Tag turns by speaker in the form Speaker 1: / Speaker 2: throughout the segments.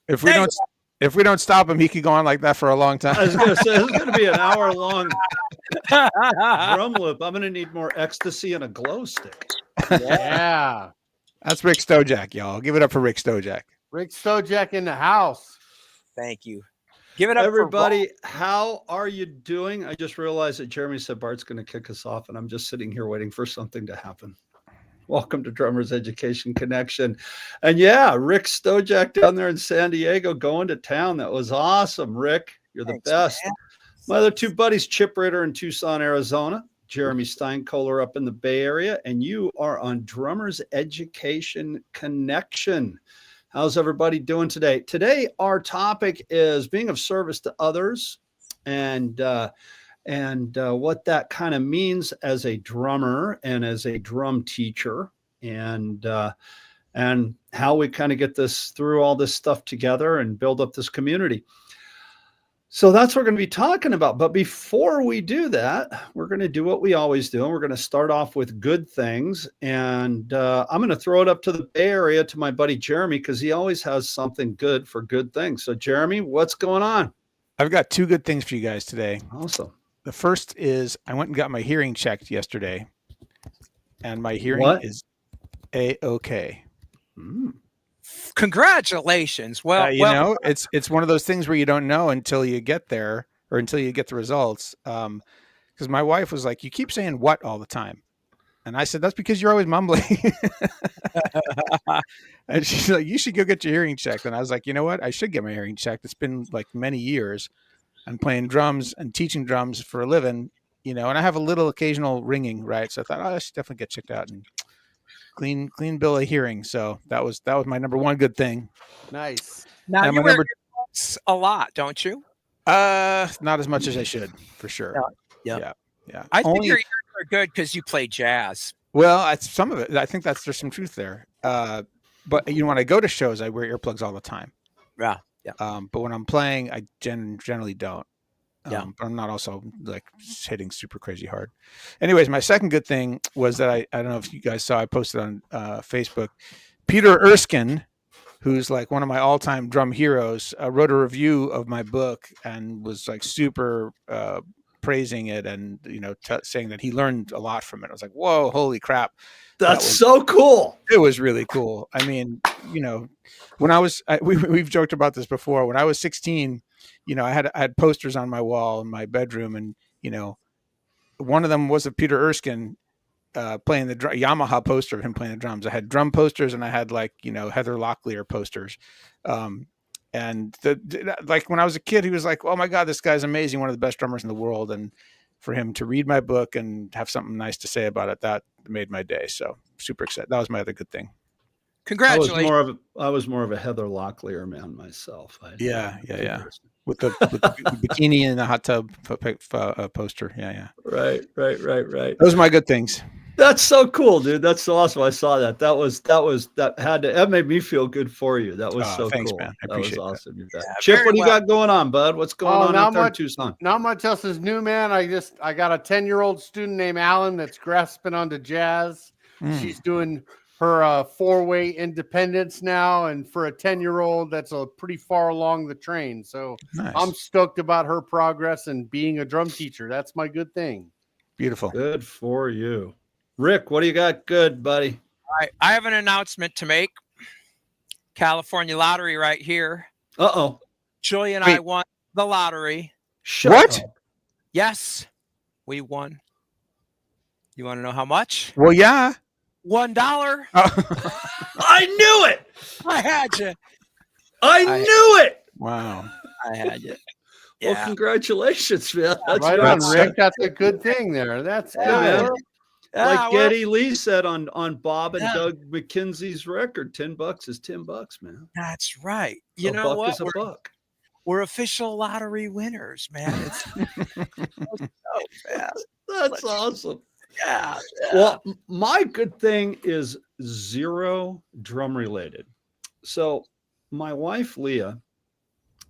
Speaker 1: If we don't stop him, he could go on like that for a long time.
Speaker 2: I was going to say, this is going to be an hour-long drum loop. I'm going to need more ecstasy and a glow stick.
Speaker 3: Yeah.
Speaker 1: That's Rick Stojak, y'all. Give it up for Rick Stojak.
Speaker 3: Rick Stojak in the house.
Speaker 4: Thank you. Give it up,
Speaker 2: everybody. How are you doing? I just realized that Jeremy said Bart's going to kick us off, and I'm just sitting here waiting for something to happen. Welcome to Drummers Education Connection. And yeah, Rick Stojak down there in San Diego going to town. That was awesome, Rick. You're the best. Man. My other two buddies, Chip Ritter in Tucson, Arizona, Jeremy Steinkohler up in the Bay Area, and you are on Drummers Education Connection. How's everybody doing today? Today, our topic is being of service to others and what that kind of means as a drummer and as a drum teacher, and how we kind of get this through all this stuff together and build up this community. So that's what we're going to be talking about. But before we do that, we're going to do what we always do. And we're going to start off with good things. And I'm going to throw it up to the Bay Area to my buddy Jeremy, because he always has something good for good things. So Jeremy, what's going on?
Speaker 1: I've got two good things for you guys today.
Speaker 2: Awesome.
Speaker 1: The first is I went and got my hearing checked yesterday, and my hearing is A-OK.
Speaker 4: Congratulations. Well,
Speaker 1: you know, it's one of those things where you don't know until you get there, or until you get the results. Because my wife was like, "You keep saying what all the time," and I said, "That's because you're always mumbling." And she's like, "You should go get your hearing checked." And I was like, "You know what? I should get my hearing checked. It's been like many years. I'm playing drums and teaching drums for a living, you know, and I have a little occasional ringing, right? So I thought, I should definitely get checked out and clean bill of hearing." So that was my number one good thing.
Speaker 3: Nice.
Speaker 4: Now you wear a lot, don't you?
Speaker 1: Not as much as I should, for sure.
Speaker 4: Yeah. I think your ears are good because you play jazz.
Speaker 1: Well, some of it. I think there's some truth there. But you know, when I go to shows, I wear earplugs all the time.
Speaker 4: Yeah.
Speaker 1: But when I'm playing, I generally don't.
Speaker 4: But
Speaker 1: I'm not also like hitting super crazy hard. Anyways, my second good thing was that I don't know if you guys saw, I posted on Facebook. Peter Erskine, who's like one of my all-time drum heroes, wrote a review of my book and was like super praising it, and you know, saying that he learned a lot from it. I was like, whoa, holy crap.
Speaker 2: That's so cool.
Speaker 1: It was really cool. I mean, you know, when we've joked about this before. When I was 16, you know, I had posters on my wall in my bedroom, and you know, one of them was of Peter Erskine playing the Yamaha poster of him playing the drums. I had drum posters, and I had like, you know, Heather Locklear posters. And like when I was a kid, he was like, "Oh my God, this guy's amazing, one of the best drummers in the world." And for him to read my book and have something nice to say about it, that made my day. So super excited. That was my other good thing.
Speaker 4: Congratulations.
Speaker 2: I was more of a Heather Locklear man myself.
Speaker 1: Yeah. With the bikini and the hot tub poster. Yeah.
Speaker 2: Right.
Speaker 1: Those are my good things.
Speaker 2: That's so cool, dude. That's so awesome. I saw that. That made me feel good for you. That was so
Speaker 1: thanks,
Speaker 2: cool.
Speaker 1: man. I appreciate
Speaker 2: that. Was awesome.
Speaker 1: Yeah,
Speaker 2: Chip, what do you got going on, bud? What's going on out there in Tucson?
Speaker 3: Not much else is new, man. I got a 10-year-old student named Alan that's grasping onto jazz. She's doing her four-way independence now, and for a 10-year-old, that's a pretty far along the train. So nice. I'm stoked about her progress and being a drum teacher. That's my good thing.
Speaker 1: Beautiful.
Speaker 2: Good for you. Rick, what do you got good, buddy?
Speaker 4: All right. I have an announcement to make. California lottery right here.
Speaker 2: Uh-oh.
Speaker 4: Julie and I won the lottery.
Speaker 1: What?
Speaker 4: Yes, we won. You want to know how much?
Speaker 1: Well, yeah.
Speaker 4: $1.
Speaker 2: I knew it.
Speaker 4: I had you.
Speaker 2: I knew it.
Speaker 1: Wow.
Speaker 4: I had you.
Speaker 2: Yeah. Well, congratulations, man.
Speaker 3: That's right on, Rick. That's a good thing there. That's good, man.
Speaker 2: Like Geddy Lee said on Bob and Doug McKenzie's record, $10 is $10, man.
Speaker 4: That's right. You know what?
Speaker 2: Is a buck.
Speaker 4: We're official lottery winners, man. It's so fast.
Speaker 2: That's awesome.
Speaker 4: Yeah.
Speaker 2: Well, my good thing is zero drum related. So my wife, Leah,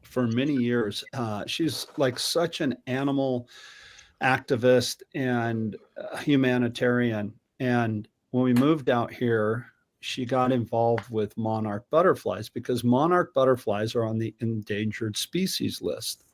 Speaker 2: for many years, she's like such an animal activist and humanitarian. And when we moved out here, she got involved with monarch butterflies because monarch butterflies are on the endangered species list.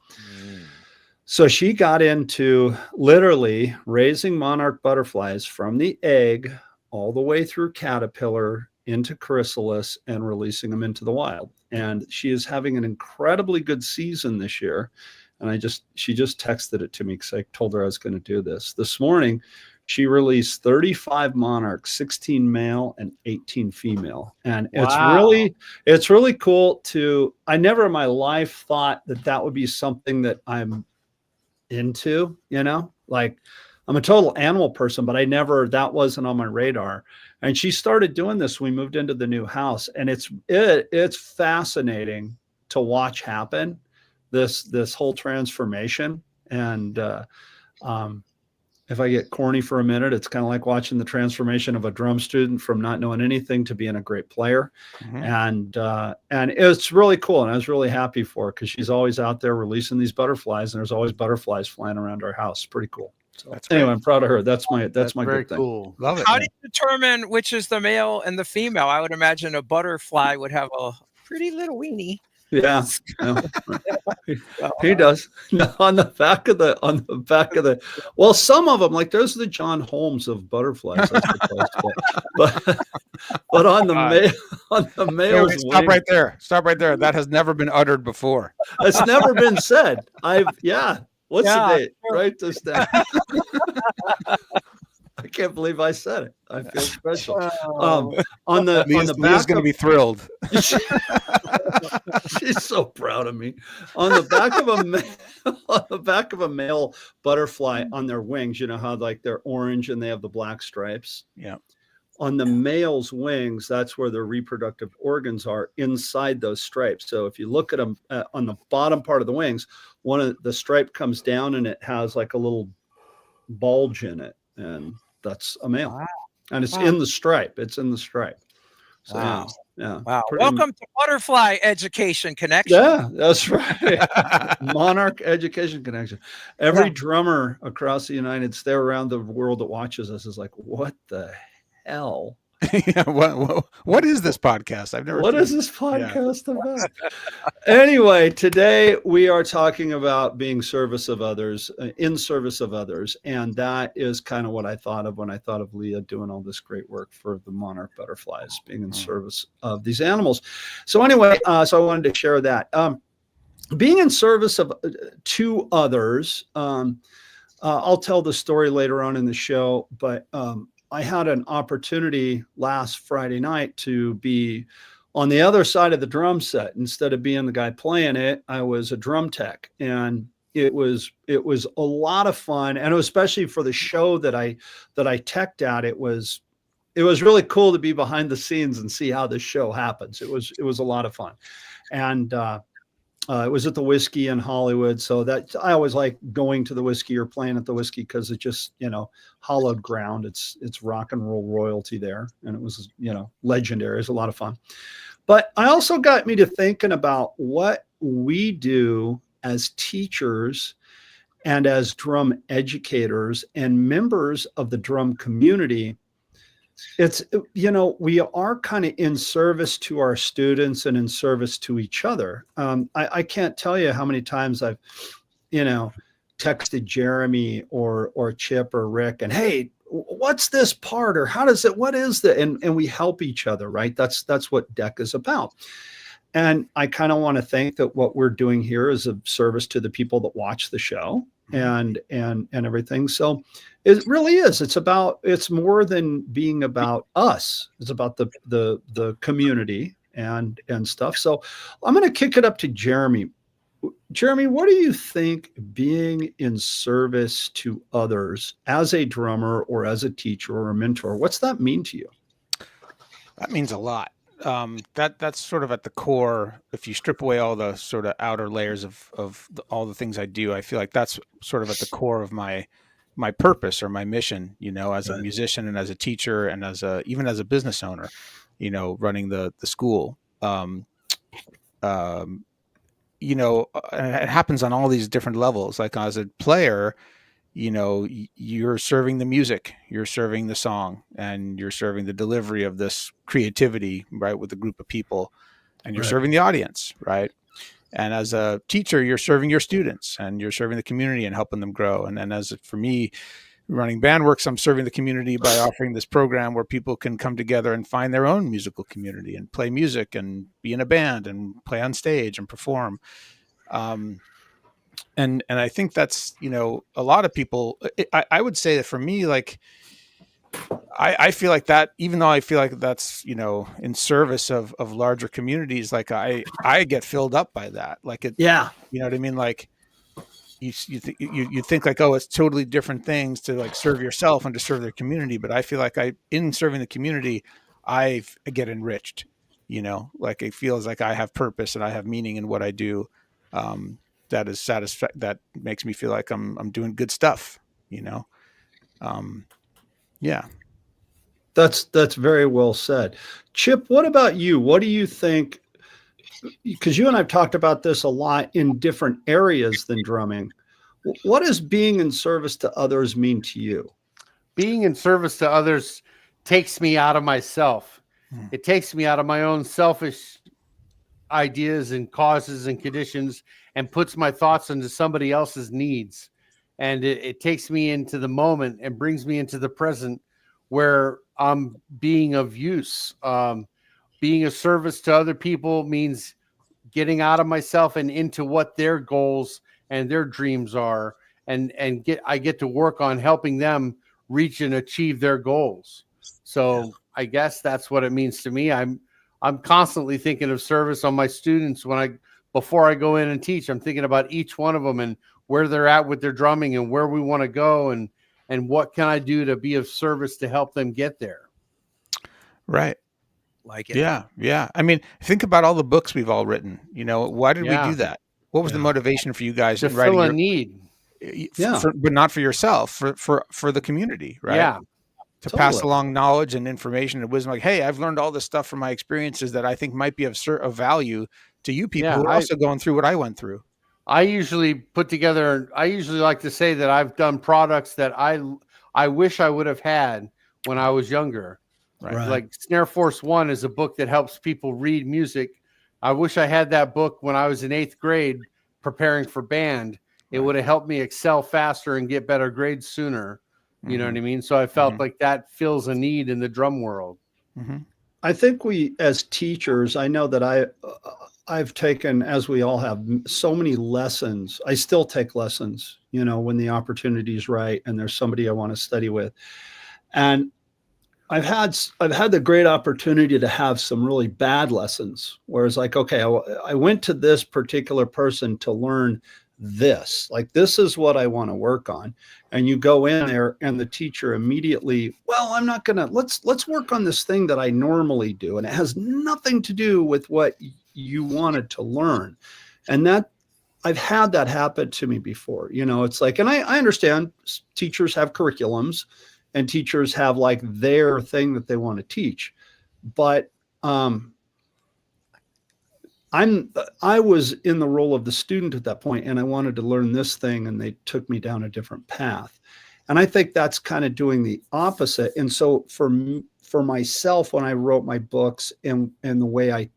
Speaker 2: So she got into literally raising monarch butterflies from the egg all the way through caterpillar into chrysalis and releasing them into the wild. And she is having an incredibly good season this year. And she just texted it to me because I told her I was going to do this. This morning, she released 35 monarchs, 16 male and 18 female. And it's really cool to, I never in my life thought that would be something that I'm into, like I'm a total animal person, but that wasn't on my radar. And she started doing this when we moved into the new house, and it's fascinating to watch happen, this whole transformation. And if I get corny for a minute, it's kind of like watching the transformation of a drum student from not knowing anything to being a great player. And it's really cool. And I was really happy for her because she's always out there releasing these butterflies, and there's always butterflies flying around our house. Pretty cool. So anyway, I'm proud of her. That's my
Speaker 3: very
Speaker 2: good
Speaker 3: cool.
Speaker 2: thing.
Speaker 1: Love it.
Speaker 4: How do you determine which is the male and the female? I would imagine a butterfly would have a pretty little weenie.
Speaker 2: Yeah, he does. On the back of the. Well, some of them, like those are the John Holmes of butterflies, I suppose. But on the males,
Speaker 1: Wait, stop right there. Stop right there. That has never been uttered before.
Speaker 2: It's never been said. What's the date? Write this down. I can't believe I said it. I feel special. On the
Speaker 1: Leah's going to be thrilled.
Speaker 2: She's so proud of me. On the back of a male butterfly, on their wings, you know how like they're orange and they have the black stripes.
Speaker 1: Yeah.
Speaker 2: On the male's wings, that's where their reproductive organs are, inside those stripes. So if you look at them on the bottom part of the wings, one of the stripe comes down and it has like a little bulge in it, and that's a male. Wow. And it's in the stripe. So,
Speaker 4: wow.
Speaker 2: Yeah.
Speaker 4: Wow. Welcome to Butterfly Education Connection.
Speaker 2: Yeah, that's right. Monarch Education Connection. Every drummer across the United States, around the world that watches us is like, what the hell?
Speaker 1: Yeah, what is this podcast? I've never.
Speaker 2: What is this podcast about? Anyway, today we are talking about being in service of others, and that is kind of what I thought of when I thought of Leah doing all this great work for the monarch butterflies, being in service of these animals. So anyway, so I wanted to share that. Being in service of to others. I'll tell the story later on in the show, but I had an opportunity last Friday night to be on the other side of the drum set. Instead of being the guy playing it, I was a drum tech, and it was a lot of fun. And especially for the show that I teched at, it was really cool to be behind the scenes and see how this show happens. It was a lot of fun. And it was at the Whiskey in Hollywood. So that I always like going to the Whiskey or playing at the Whiskey because it's just, hallowed ground. It's rock and roll royalty there. And it was, legendary. It was a lot of fun. But I also got me to thinking about what we do as teachers and as drum educators and members of the drum community. It's, we are kind of in service to our students and in service to each other. I can't tell you how many times I've, texted Jeremy or Chip or Rick and, hey, what's this part, or what is that? And we help each other, right? That's what D.E.C is about. And I kind of want to think that what we're doing here is of service to the people that watch the show and everything. So it really is. It's more than being about us. It's about the community and stuff. So I'm going to kick it up to Jeremy. Jeremy, what do you think being in service to others as a drummer or as a teacher or a mentor, what's that mean to you?
Speaker 1: That means a lot. That's sort of at the core. If you strip away all the sort of outer layers of all the things I do, I feel like that's sort of at the core of my purpose or my mission, as a musician and as a teacher and even as a business owner, running the school. It happens on all these different levels. Like as a player, you're serving the music, you're serving the song, and you're serving the delivery of this creativity, right, with a group of people, and you're
Speaker 2: Right.
Speaker 1: serving the audience, right? And as a teacher, you're serving your students and you're serving the community and helping them grow. And then for me, running Bandworks, I'm serving the community by offering this program where people can come together and find their own musical community and play music and be in a band and play on stage and perform. And I think that's, a lot of people, I would say that for me, like, I feel like that, even though I feel like that's, in service of larger communities, like I get filled up by that. Like
Speaker 2: Yeah.
Speaker 1: you know what I mean? Like you think like, oh, it's totally different things to like serve yourself and to serve their community. But I feel like in serving the community, I get enriched, like it feels like I have purpose and I have meaning in what I do. That is that makes me feel like I'm doing good stuff, yeah.
Speaker 2: That's very well said. Chip, what about you? What do you think? Because you and I've talked about this a lot in different areas than drumming. What does being in service to others mean to you?
Speaker 3: Being in service to others takes me out of myself. It takes me out of my own selfish ideas and causes and conditions and puts my thoughts into somebody else's needs. And it takes me into the moment and brings me into the present where I'm being of use. Being a service to other people means getting out of myself and into what their goals and their dreams are. And I get to work on helping them reach and achieve their goals. So I guess that's what it means to me. I'm constantly thinking of service on my students before I go in and teach. I'm thinking about each one of them and where they're at with their drumming and where we want to go and what can I do to be of service to help them get there.
Speaker 1: Right.
Speaker 4: Like it.
Speaker 1: Yeah. Yeah. I mean, think about all the books we've all written. Why did we do that? What was the motivation for you guys
Speaker 3: to
Speaker 1: in writing
Speaker 3: fill a need?
Speaker 1: But not for yourself, for the community, right?
Speaker 3: Yeah.
Speaker 1: To pass along knowledge and information and wisdom. Like, hey, I've learned all this stuff from my experiences that I think might be of value to you people who are also going through what I went through.
Speaker 3: I usually like to say that I've done products that I wish I would have had when I was younger. Right. Like Snare Force 1 is a book that helps people read music. I wish I had that book when I was in 8th grade preparing for band. It would have helped me excel faster and get better grades sooner. You know what I mean? So I felt like that fills a need in the drum world.
Speaker 2: I think we, as teachers, I know that I've taken, as we all have, so many lessons. I still take lessons, when the opportunity is right and there's somebody I want to study with. And I've had the great opportunity to have some really bad lessons where it's like, okay, I went to this particular person to learn this, like, this is what I want to work on. And you go in there and the teacher immediately, well, I'm not going to, let's work on this thing that I normally do. And it has nothing to do with what you wanted to learn. And that I've had that happen to me before, it's like, and I understand teachers have curriculums and teachers have like their thing that they want to teach. But, I was in the role of the student at that point, and I wanted to learn this thing, and they took me down a different path. And I think that's kind of doing the opposite. And so for myself, when I wrote my books and the way I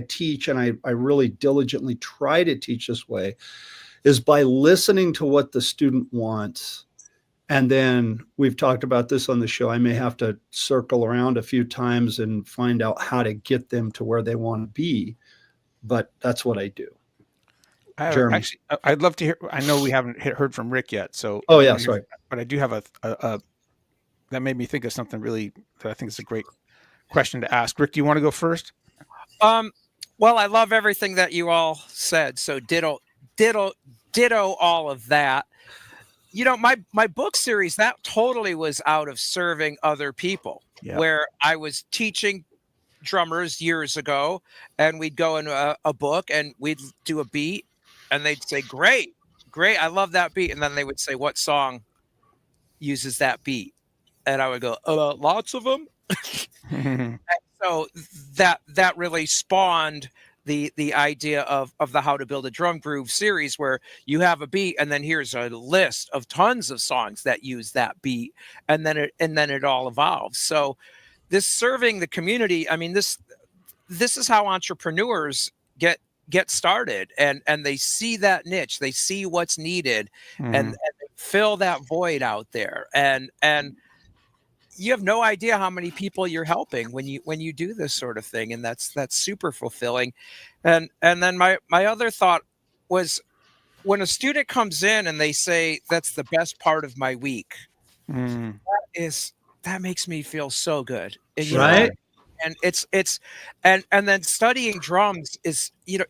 Speaker 2: teach, and I really diligently try to teach this way, is by listening to what the student wants. And then we've talked about this on the show. I may have to circle around a few times and find out how to get them to where they want to be. But that's what I do.
Speaker 1: Jeremy. Actually, I'd love to hear. I know we haven't heard from Rick yet. So,
Speaker 2: sorry.
Speaker 1: But I do have a that made me think of something really that I think is a great question to ask. Rick, do you want to go first?
Speaker 4: Well, I love everything that you all said. So ditto all of that. My book series, that totally was out of serving other people, where I was teaching drummers years ago, and we'd go in a book and we'd do a beat, and they'd say, great, I love that beat. And then they would say, what song uses that beat? And I would go, lots of them. And so that really spawned the idea of the How to Build a Drum Groove series, where you have a beat and then here's a list of tons of songs that use that beat, and then it all evolves. So this serving the community, I mean, this is how entrepreneurs get started, and they see that niche, they see what's needed, and they fill that void out there, and you have no idea how many people you're helping when you do this sort of thing, and that's super fulfilling. And then my other thought was, when a student comes in and they say that's the best part of my week, that makes me feel so good. And, you know,
Speaker 2: Right.
Speaker 4: and it's and then studying drums is, you know,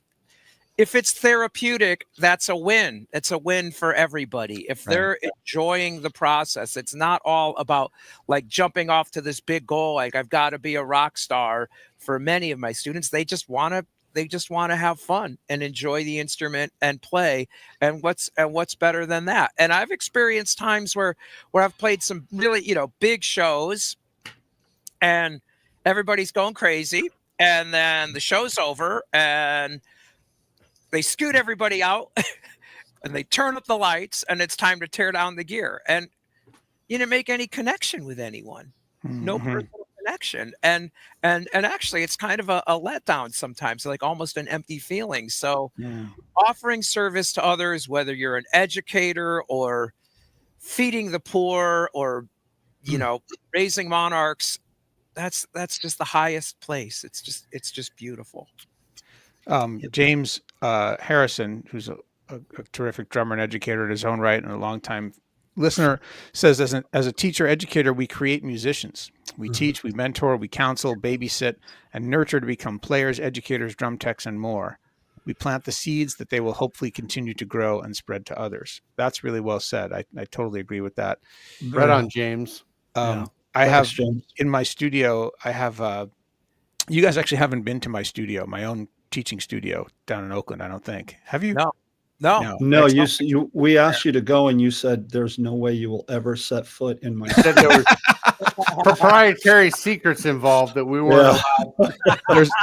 Speaker 4: if it's therapeutic, that's a win. It's a win for everybody. If they're enjoying the process, it's not all about like jumping off to this big goal, like I've got to be a rock star. For many of my students, they just want to have fun and enjoy the instrument and play. And what's better than that? And I've experienced times where I've played some really, you know, big shows, and everybody's going crazy, and then the show's over and they scoot everybody out and they turn up the lights, and it's time to tear down the gear. And you didn't make any connection with anyone. No personal connection. And actually it's kind of a letdown sometimes, like almost an empty feeling. So offering service to others, whether you're an educator or feeding the poor or, you know, raising monarchs, that's just the highest place. It's just beautiful.
Speaker 1: James Harrison, who's a terrific drummer and educator in his own right and a longtime listener, says, as a teacher educator, we create musicians. We teach, we mentor, we counsel, babysit, and nurture to become players, educators, drum techs, and more. We plant the seeds that they will hopefully continue to grow and spread to others. That's really well said. I totally agree with that.
Speaker 3: Right on, James.
Speaker 1: I
Speaker 2: Thanks,
Speaker 1: have
Speaker 2: James.
Speaker 1: in my studio, I have, you guys actually haven't been to my studio, my own teaching studio down in Oakland, I don't think. Have you?
Speaker 2: No, we asked you to go, and you said there's no way you will ever set foot in my.
Speaker 3: Said there was proprietary secrets involved that we weren't allowed.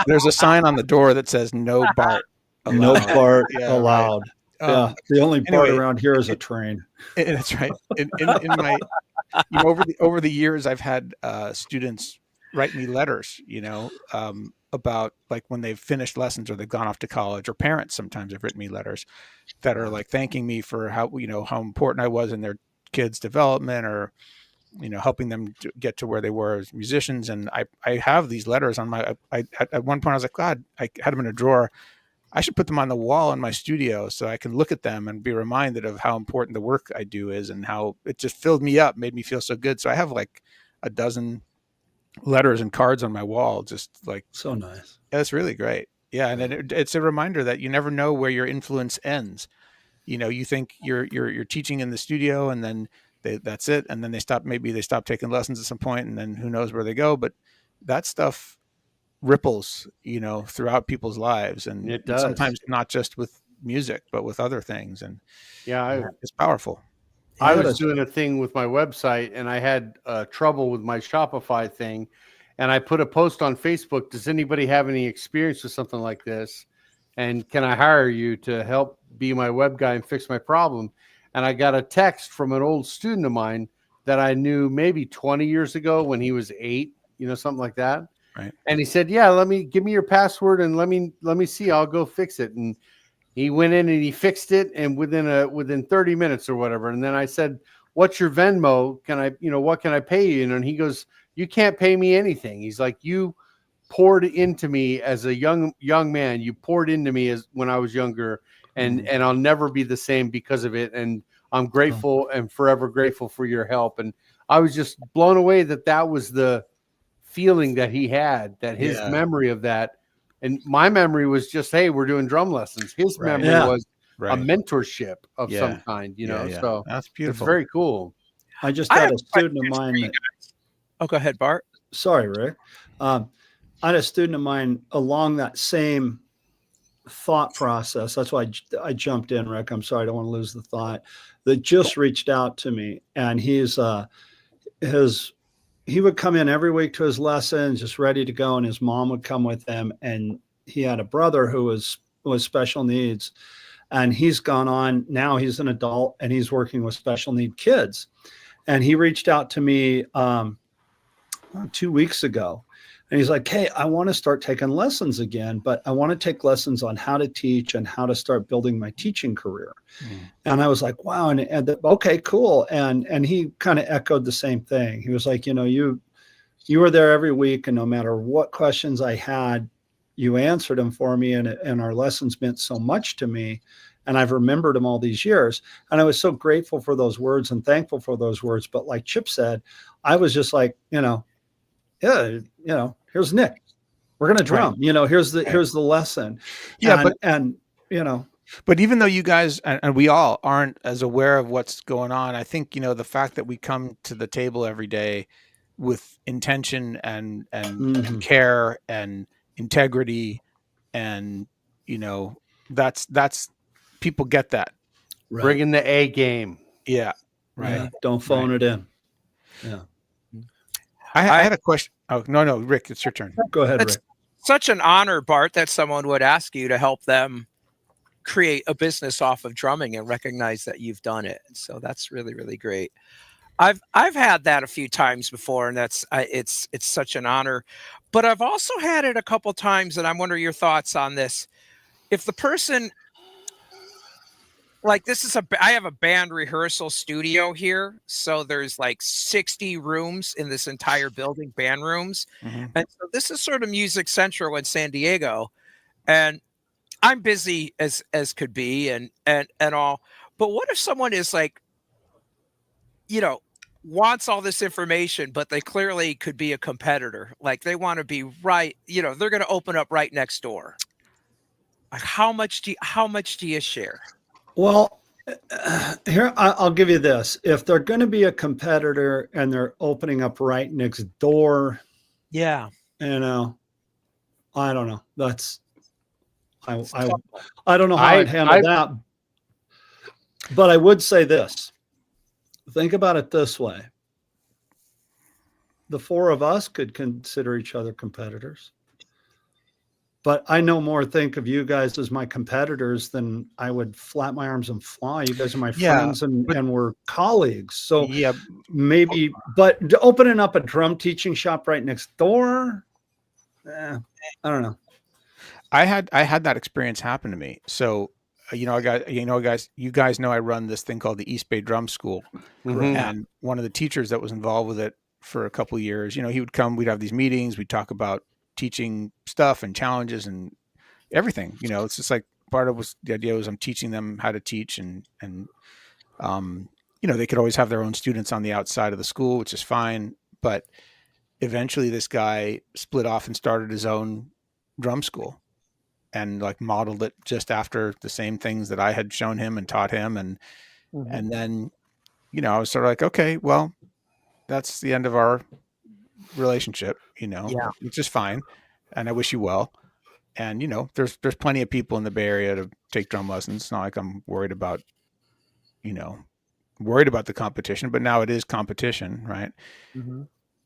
Speaker 1: There's a sign on the door that says no Bart allowed.
Speaker 2: No Bart
Speaker 1: Yeah,
Speaker 2: allowed.
Speaker 1: right.
Speaker 2: The only Bart
Speaker 1: anyway,
Speaker 2: around here is a train.
Speaker 1: That's right. In my, you know, over the years, I've had students write me letters, you know, about like when they've finished lessons or they've gone off to college, or parents sometimes have written me letters that are like thanking me for how important I was in their kids' development, or, you know, helping them to get to where they were as musicians. And I have these letters on my, at one point I was like, God, I had them in a drawer. I should put them on the wall in my studio so I can look at them and be reminded of how important the work I do is, and how it just filled me up, made me feel so good. So I have like a dozen letters and cards on my wall, just like,
Speaker 2: So nice.
Speaker 1: that's really great. Yeah. And it's a reminder that you never know where your influence ends. You know, you think you're teaching in the studio, and then that's it. And then maybe they stop taking lessons at some point, and then who knows where they go. But that stuff ripples, you know, throughout people's lives. And
Speaker 3: It does.
Speaker 1: Sometimes not just with music, but with other things. And
Speaker 3: Yeah,
Speaker 1: it's powerful.
Speaker 3: I was doing a thing with my website, and I had trouble with my Shopify thing, and I put a post on Facebook. Does anybody have any experience with something like this? And can I hire you to help be my web guy and fix my problem? And I got a text from an old student of mine that I knew maybe 20 years ago when he was 8, you know, something like that.
Speaker 1: Right.
Speaker 3: And he said, yeah, give me your password and let me see, I'll go fix it. And he went in and he fixed it, and within 30 minutes or whatever. And then I said, what's your Venmo? What can I pay you? And he goes, you can't pay me anything. He's like, you poured into me as a young man. You poured into me as when I was younger, and I'll never be the same because of it. And I'm grateful and forever grateful for your help. And I was just blown away that was the feeling that he had, that his memory of that. And my memory was just, hey, we're doing drum lessons. His memory was a mentorship of some kind, you know. So
Speaker 1: that's beautiful.
Speaker 3: It's very cool.
Speaker 2: I just had a student of mine.
Speaker 4: Oh, go ahead, Bart.
Speaker 2: Sorry, Rick. I had a student of mine along that same thought process. That's why I jumped in, Rick. I'm sorry, I don't want to lose the thought. That just reached out to me, and he would come in every week to his lessons, just ready to go, and his mom would come with him, and he had a brother who was special needs, and he's gone on now. He's an adult and he's working with special need kids. And he reached out to me 2 weeks ago, and he's like, "Hey, I want to start taking lessons again, but I want to take lessons on how to teach and how to start building my teaching career." And I was like, "Wow!" Okay, cool. And he kind of echoed the same thing. He was like, you were there every week, and no matter what questions I had, you answered them for me, and our lessons meant so much to me, and I've remembered them all these years. And I was so grateful for those words and thankful for those words. But like Chip said, I was just like, yeah, here's Nick. We're gonna drum.
Speaker 1: Right.
Speaker 2: Here's the lesson.
Speaker 1: Yeah,
Speaker 2: and
Speaker 1: but even though you guys and we all aren't as aware of what's going on, I think the fact that we come to the table every day with intention and care and integrity, and that's people get that.
Speaker 2: Right.
Speaker 3: Bringing the A game.
Speaker 1: Yeah, right.
Speaker 2: Yeah, don't phone it in. Yeah.
Speaker 1: I had a question. Oh, no, Rick, it's your turn.
Speaker 2: Go ahead,
Speaker 4: It's
Speaker 2: Rick.
Speaker 4: such an honor, Bart, that someone would ask you to help them create a business off of drumming and recognize that you've done it. So that's really, really great. I've had that a few times before, and it's such an honor. But I've also had it a couple times, and I wonder your thoughts on this. If the person, like, I have a band rehearsal studio here, so there's like 60 rooms in this entire building, band rooms, and so this is sort of Music Central in San Diego, and I'm busy as could be, and all. But what if someone is like, wants all this information, but they clearly could be a competitor. Like they want to be right, they're going to open up right next door. Like how much do you share?
Speaker 2: Well, here I'll give you this. If they're going to be a competitor and they're opening up right next door,
Speaker 4: yeah,
Speaker 2: I don't know. That's I don't know how I'd handle that. But I would say this. Think about it this way. The four of us could consider each other competitors. But I no more think of you guys as my competitors than I would flap my arms and fly. You guys are my friends and we're colleagues. So maybe, but opening up a drum teaching shop right next door, I don't know.
Speaker 1: I had that experience happen to me. So, guys, you guys know I run this thing called the East Bay Drum School, and one of the teachers that was involved with it for a couple of years, he would come. We'd have these meetings. We'd talk about teaching stuff and challenges and everything. It's just like part of the idea was I'm teaching them how to teach, and they could always have their own students on the outside of the school, which is fine. But eventually, this guy split off and started his own drum school, and like modeled it just after the same things that I had shown him and taught him. And then, I was sort of like, okay, well, that's the end of our relationship, which is fine. And I wish you well. And, there's plenty of people in the Bay Area to take drum lessons. It's not like I'm worried about the competition, but now it is competition. Right.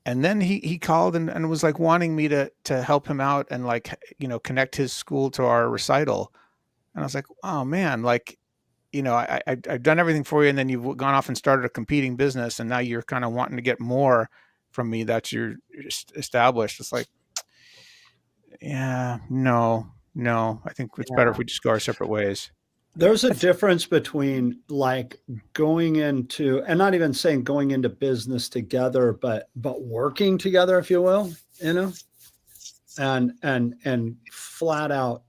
Speaker 1: And then he called and was like wanting me to help him out and like, connect his school to our recital. And I was like, oh man, like, I've done everything for you. And then you've gone off and started a competing business. And now you're kind of wanting to get more from me that you're established. It's like, yeah, no, I think it's better if we just go our separate ways.
Speaker 2: There's a difference between like going into, and not even saying going into business together, but working together, if you will, and flat out,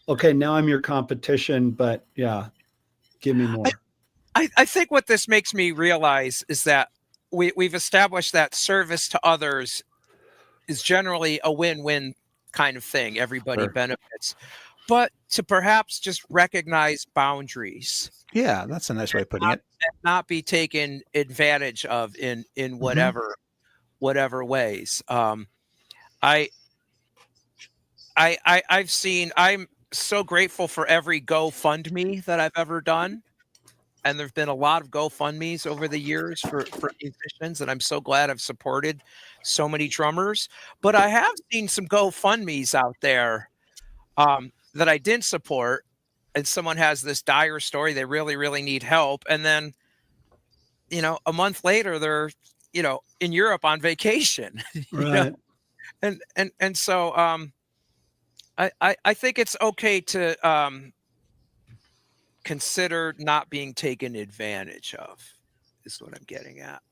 Speaker 2: okay, now I'm your competition, but yeah, give me more.
Speaker 4: I think what this makes me realize is that we've established that service to others is generally a win-win kind of thing. Everybody benefits. But to perhaps just recognize boundaries.
Speaker 1: Yeah, that's a nice way of putting it.
Speaker 4: And not be taken advantage of in whatever ways. I've seen. I'm so grateful for every GoFundMe that I've ever done, and there've been a lot of GoFundMes over the years for musicians, and I'm so glad I've supported so many drummers. But I have seen some GoFundMes out there that I didn't support, and someone has this dire story, they really, really need help, and then, a month later they're, in Europe on vacation,
Speaker 2: Right.
Speaker 4: and so I think it's okay to consider not being taken advantage of, is what I'm getting at.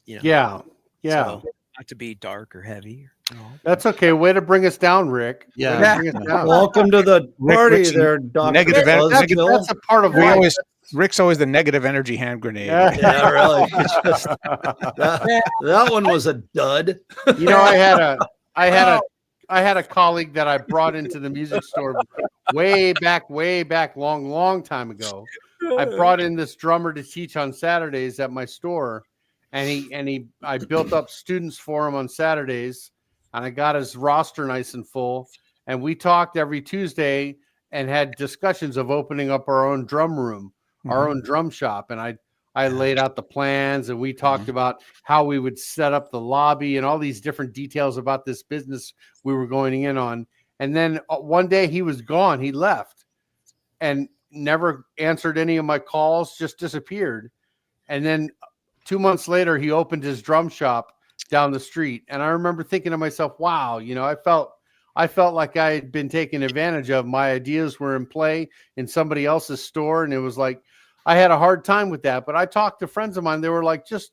Speaker 3: Yeah.
Speaker 4: So not to be dark or heavy.
Speaker 3: That's okay. Way to bring us down, Rick. Way to
Speaker 1: Yeah.
Speaker 3: bring us down.
Speaker 2: Welcome to the party
Speaker 1: Rick's
Speaker 2: there, Dr.
Speaker 1: negative
Speaker 2: Buzzkill.
Speaker 3: That's a part of
Speaker 1: We
Speaker 3: life.
Speaker 1: always Rick's always the negative energy hand grenade.
Speaker 2: Yeah, really. It's just, that one was a dud.
Speaker 3: I had a colleague that I brought into the music store way back, long time ago. I brought in this drummer to teach on Saturdays at my store, and I built up students for him on Saturdays, and I got his roster nice and full. And we talked every Tuesday and had discussions of opening up our own drum room, our own drum shop. And I laid out the plans, and we talked about how we would set up the lobby and all these different details about this business we were going in on. And then one day he was gone. He left and never answered any of my calls, just disappeared. And then 2 months later, he opened his drum shop down the street. And I remember thinking to myself, wow, I felt like I had been taken advantage of. My ideas were in play in somebody else's store. And it was like, I had a hard time with that. But I talked to friends of mine. They were like, just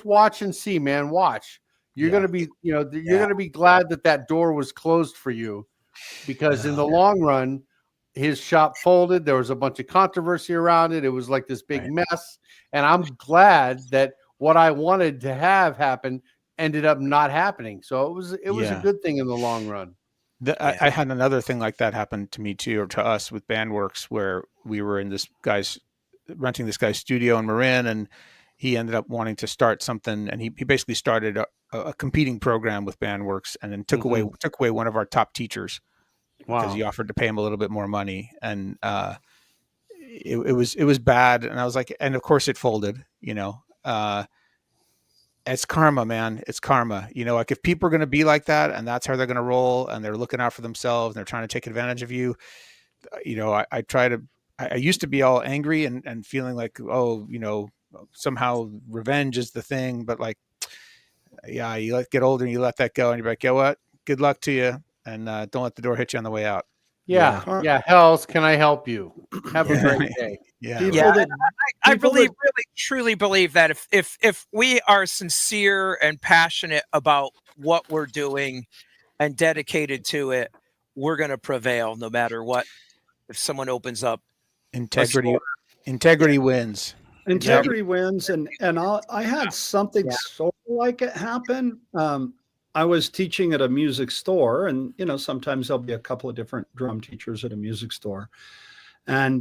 Speaker 3: watch and see, man, watch. You're going to be, you're going to be glad that door was closed for you, because in the long run, his shop folded. There was a bunch of controversy around it. It was like this big mess. And I'm glad that what I wanted to have happen ended up not happening. So it was a good thing in the long run.
Speaker 1: I had another thing like that happen to me too, or to us with Bandworks, where we were in renting this guy's studio in Marin, and he ended up wanting to start something, and he basically started a competing program with Bandworks, and then took away one of our top teachers because he offered to pay him a little bit more money, and it was bad. And I was like, and of course it folded. It's karma, man. It's karma. Like if people are going to be like that, and that's how they're going to roll, and they're looking out for themselves, and they're trying to take advantage of you. I used to be all angry and feeling like, somehow revenge is the thing. But like, you get older and you let that go, and you're like, what? Good luck to you. And don't let the door hit you on the way out.
Speaker 3: Yeah. Hells, can I help you? Have a great day.
Speaker 4: I really truly believe that if we are sincere and passionate about what we're doing and dedicated to it, we're going to prevail no matter what. If someone opens up
Speaker 1: integrity wins.
Speaker 2: Integrity wins. And I had something sort of like it happen. I was teaching at a music store, and sometimes there'll be a couple of different drum teachers at a music store. And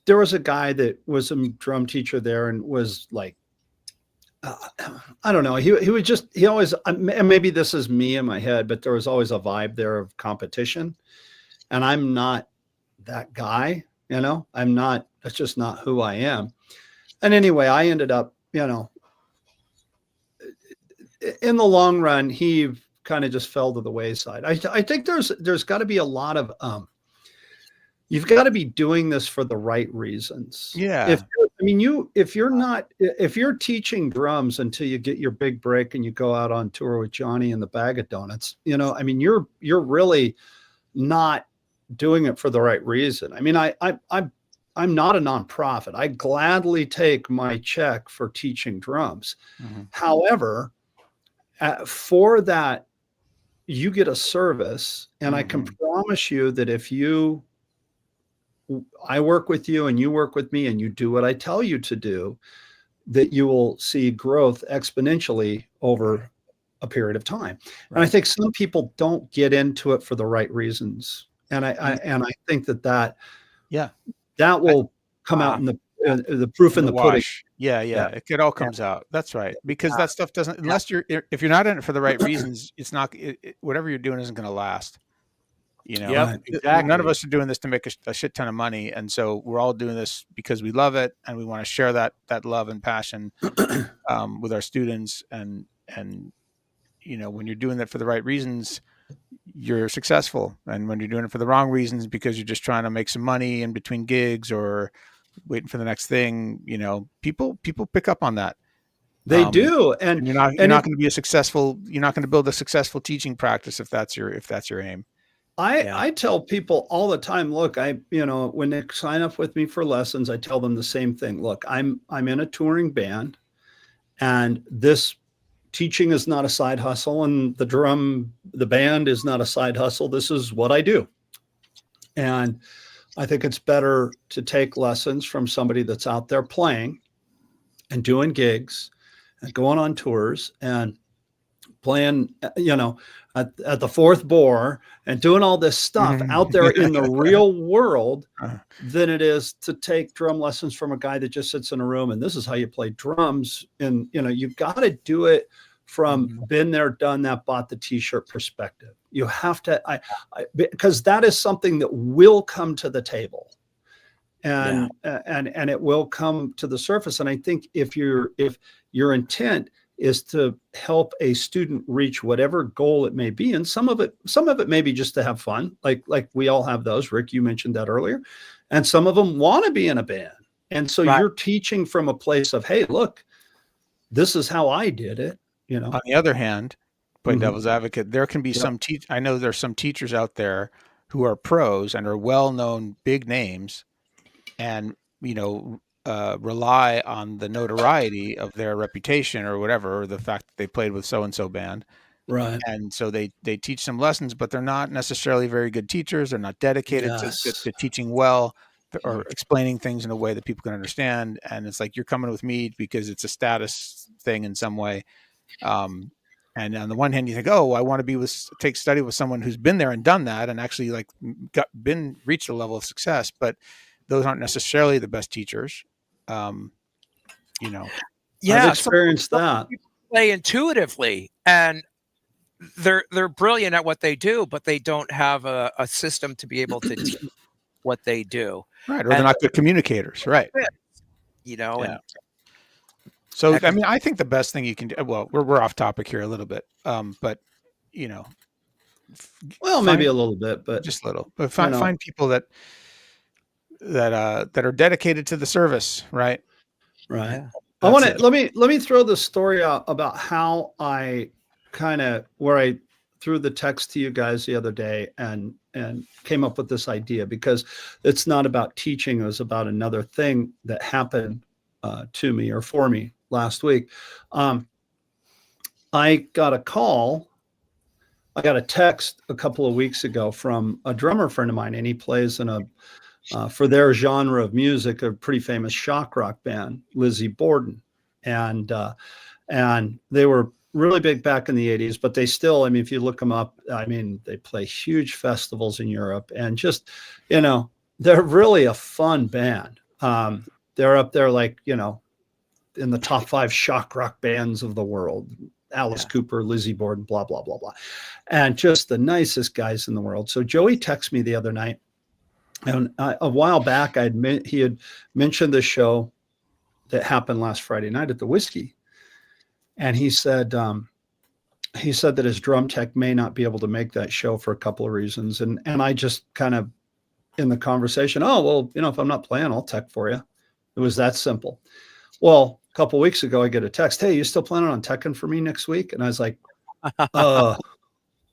Speaker 2: there was a guy that was a drum teacher there, and was like, I don't know. He always, and maybe this is me in my head, but there was always a vibe there of competition. And I'm not that guy, I'm not, that's just not who I am. And anyway, I ended up, in the long run, he kind of just fell to the wayside. I think there's got to be a lot of, you've got to be doing this for the right reasons.
Speaker 1: Yeah.
Speaker 2: If you're teaching drums until you get your big break and you go out on tour with Johnny and the Bag of Donuts, you're really not doing it for the right reason. I'm not a nonprofit. I gladly take my check for teaching drums. Mm-hmm. However, for that, you get a service, and I can promise you that if I work with you and you work with me and you do what I tell you to do, that you will see growth exponentially over a period of time. Right. And I think some people don't get into it for the right reasons. And I think that will come out in the proof in the pudding.
Speaker 1: Yeah. It all comes out. That's right. Because that stuff doesn't, unless if you're not in it for the right reasons, it's not, whatever you're doing isn't going to last. Exactly. None of us are doing this to make a shit ton of money. And so we're all doing this because we love it, and we want to share that love and passion with our students. And when you're doing that for the right reasons, you're successful. And when you're doing it for the wrong reasons, because you're just trying to make some money in between gigs or waiting for the next thing, people pick up on that.
Speaker 2: They do.
Speaker 1: And you're not going to be a successful, you're not going to build a successful teaching practice if that's your aim.
Speaker 2: I tell people all the time, look, when they sign up with me for lessons, I tell them the same thing. Look, I'm in a touring band, and this teaching is not a side hustle, and the band is not a side hustle. This is what I do. And I think it's better to take lessons from somebody that's out there playing and doing gigs and going on tours and playing, at the fourth bore and doing all this stuff out there in the real world than it is to take drum lessons from a guy that just sits in a room and this is how you play drums. And, you've got to do it from been there, done that, bought the t-shirt perspective. You have to, because that is something that will come to the table and it will come to the surface. And I think if your intent is to help a student reach whatever goal it may be. And some of it may be just to have fun. Like we all have those. Rick, you mentioned that earlier. And some of them want to be in a band. And so you're teaching from a place of, hey, look, this is how I did it.
Speaker 1: On the other hand, playing devil's advocate, there can be I know there's some teachers out there who are pros and are well-known big names and, rely on the notoriety of their reputation or whatever, or the fact that they played with so-and-so band.
Speaker 2: Right.
Speaker 1: And so they teach some lessons, but they're not necessarily very good teachers. They're not dedicated to teaching well or explaining things in a way that people can understand. And it's like, you're coming with me because it's a status thing in some way. And on the one hand, you think, oh, I want to study with someone who's been there and done that and actually reached a level of success, but those aren't necessarily the best teachers.
Speaker 2: I've experienced that.
Speaker 4: People play intuitively and they're brilliant at what they do, but they don't have a system to be able to teach what they do.
Speaker 1: Right. Or they're not good communicators. Right. So, I mean, I think the best thing you can do, well, we're off topic here a little bit, but,
Speaker 2: maybe a little bit, but
Speaker 1: just a little, but find people that are dedicated to the service. Right.
Speaker 2: Right. Yeah. Let me throw the story out about how I where I threw the text to you guys the other day and came up with this idea, because it's not about teaching. It was about another thing that happened to me or for me last week. I got a text a couple of weeks ago from a drummer friend of mine, and he plays in for their genre of music, a pretty famous shock rock band, Lizzie Borden. And they were really big back in the 80s, but they still, I mean, if you look them up, I mean, they play huge festivals in Europe and just, they're really a fun band. They're up there, in the top 5 shock rock bands of the world. Alice Cooper, Lizzie Borden, blah, blah, blah, blah. And just the nicest guys in the world. So Joey texted me the other night, and a while back, he had mentioned the show that happened last Friday night at the Whiskey. And he said that his drum tech may not be able to make that show for a couple of reasons. And I just kind of, in the conversation, oh, well, if I'm not playing, I'll tech for you. It was that simple. Well, a couple of weeks ago, I get a text, hey, you still planning on teching for me next week? And I was like, well,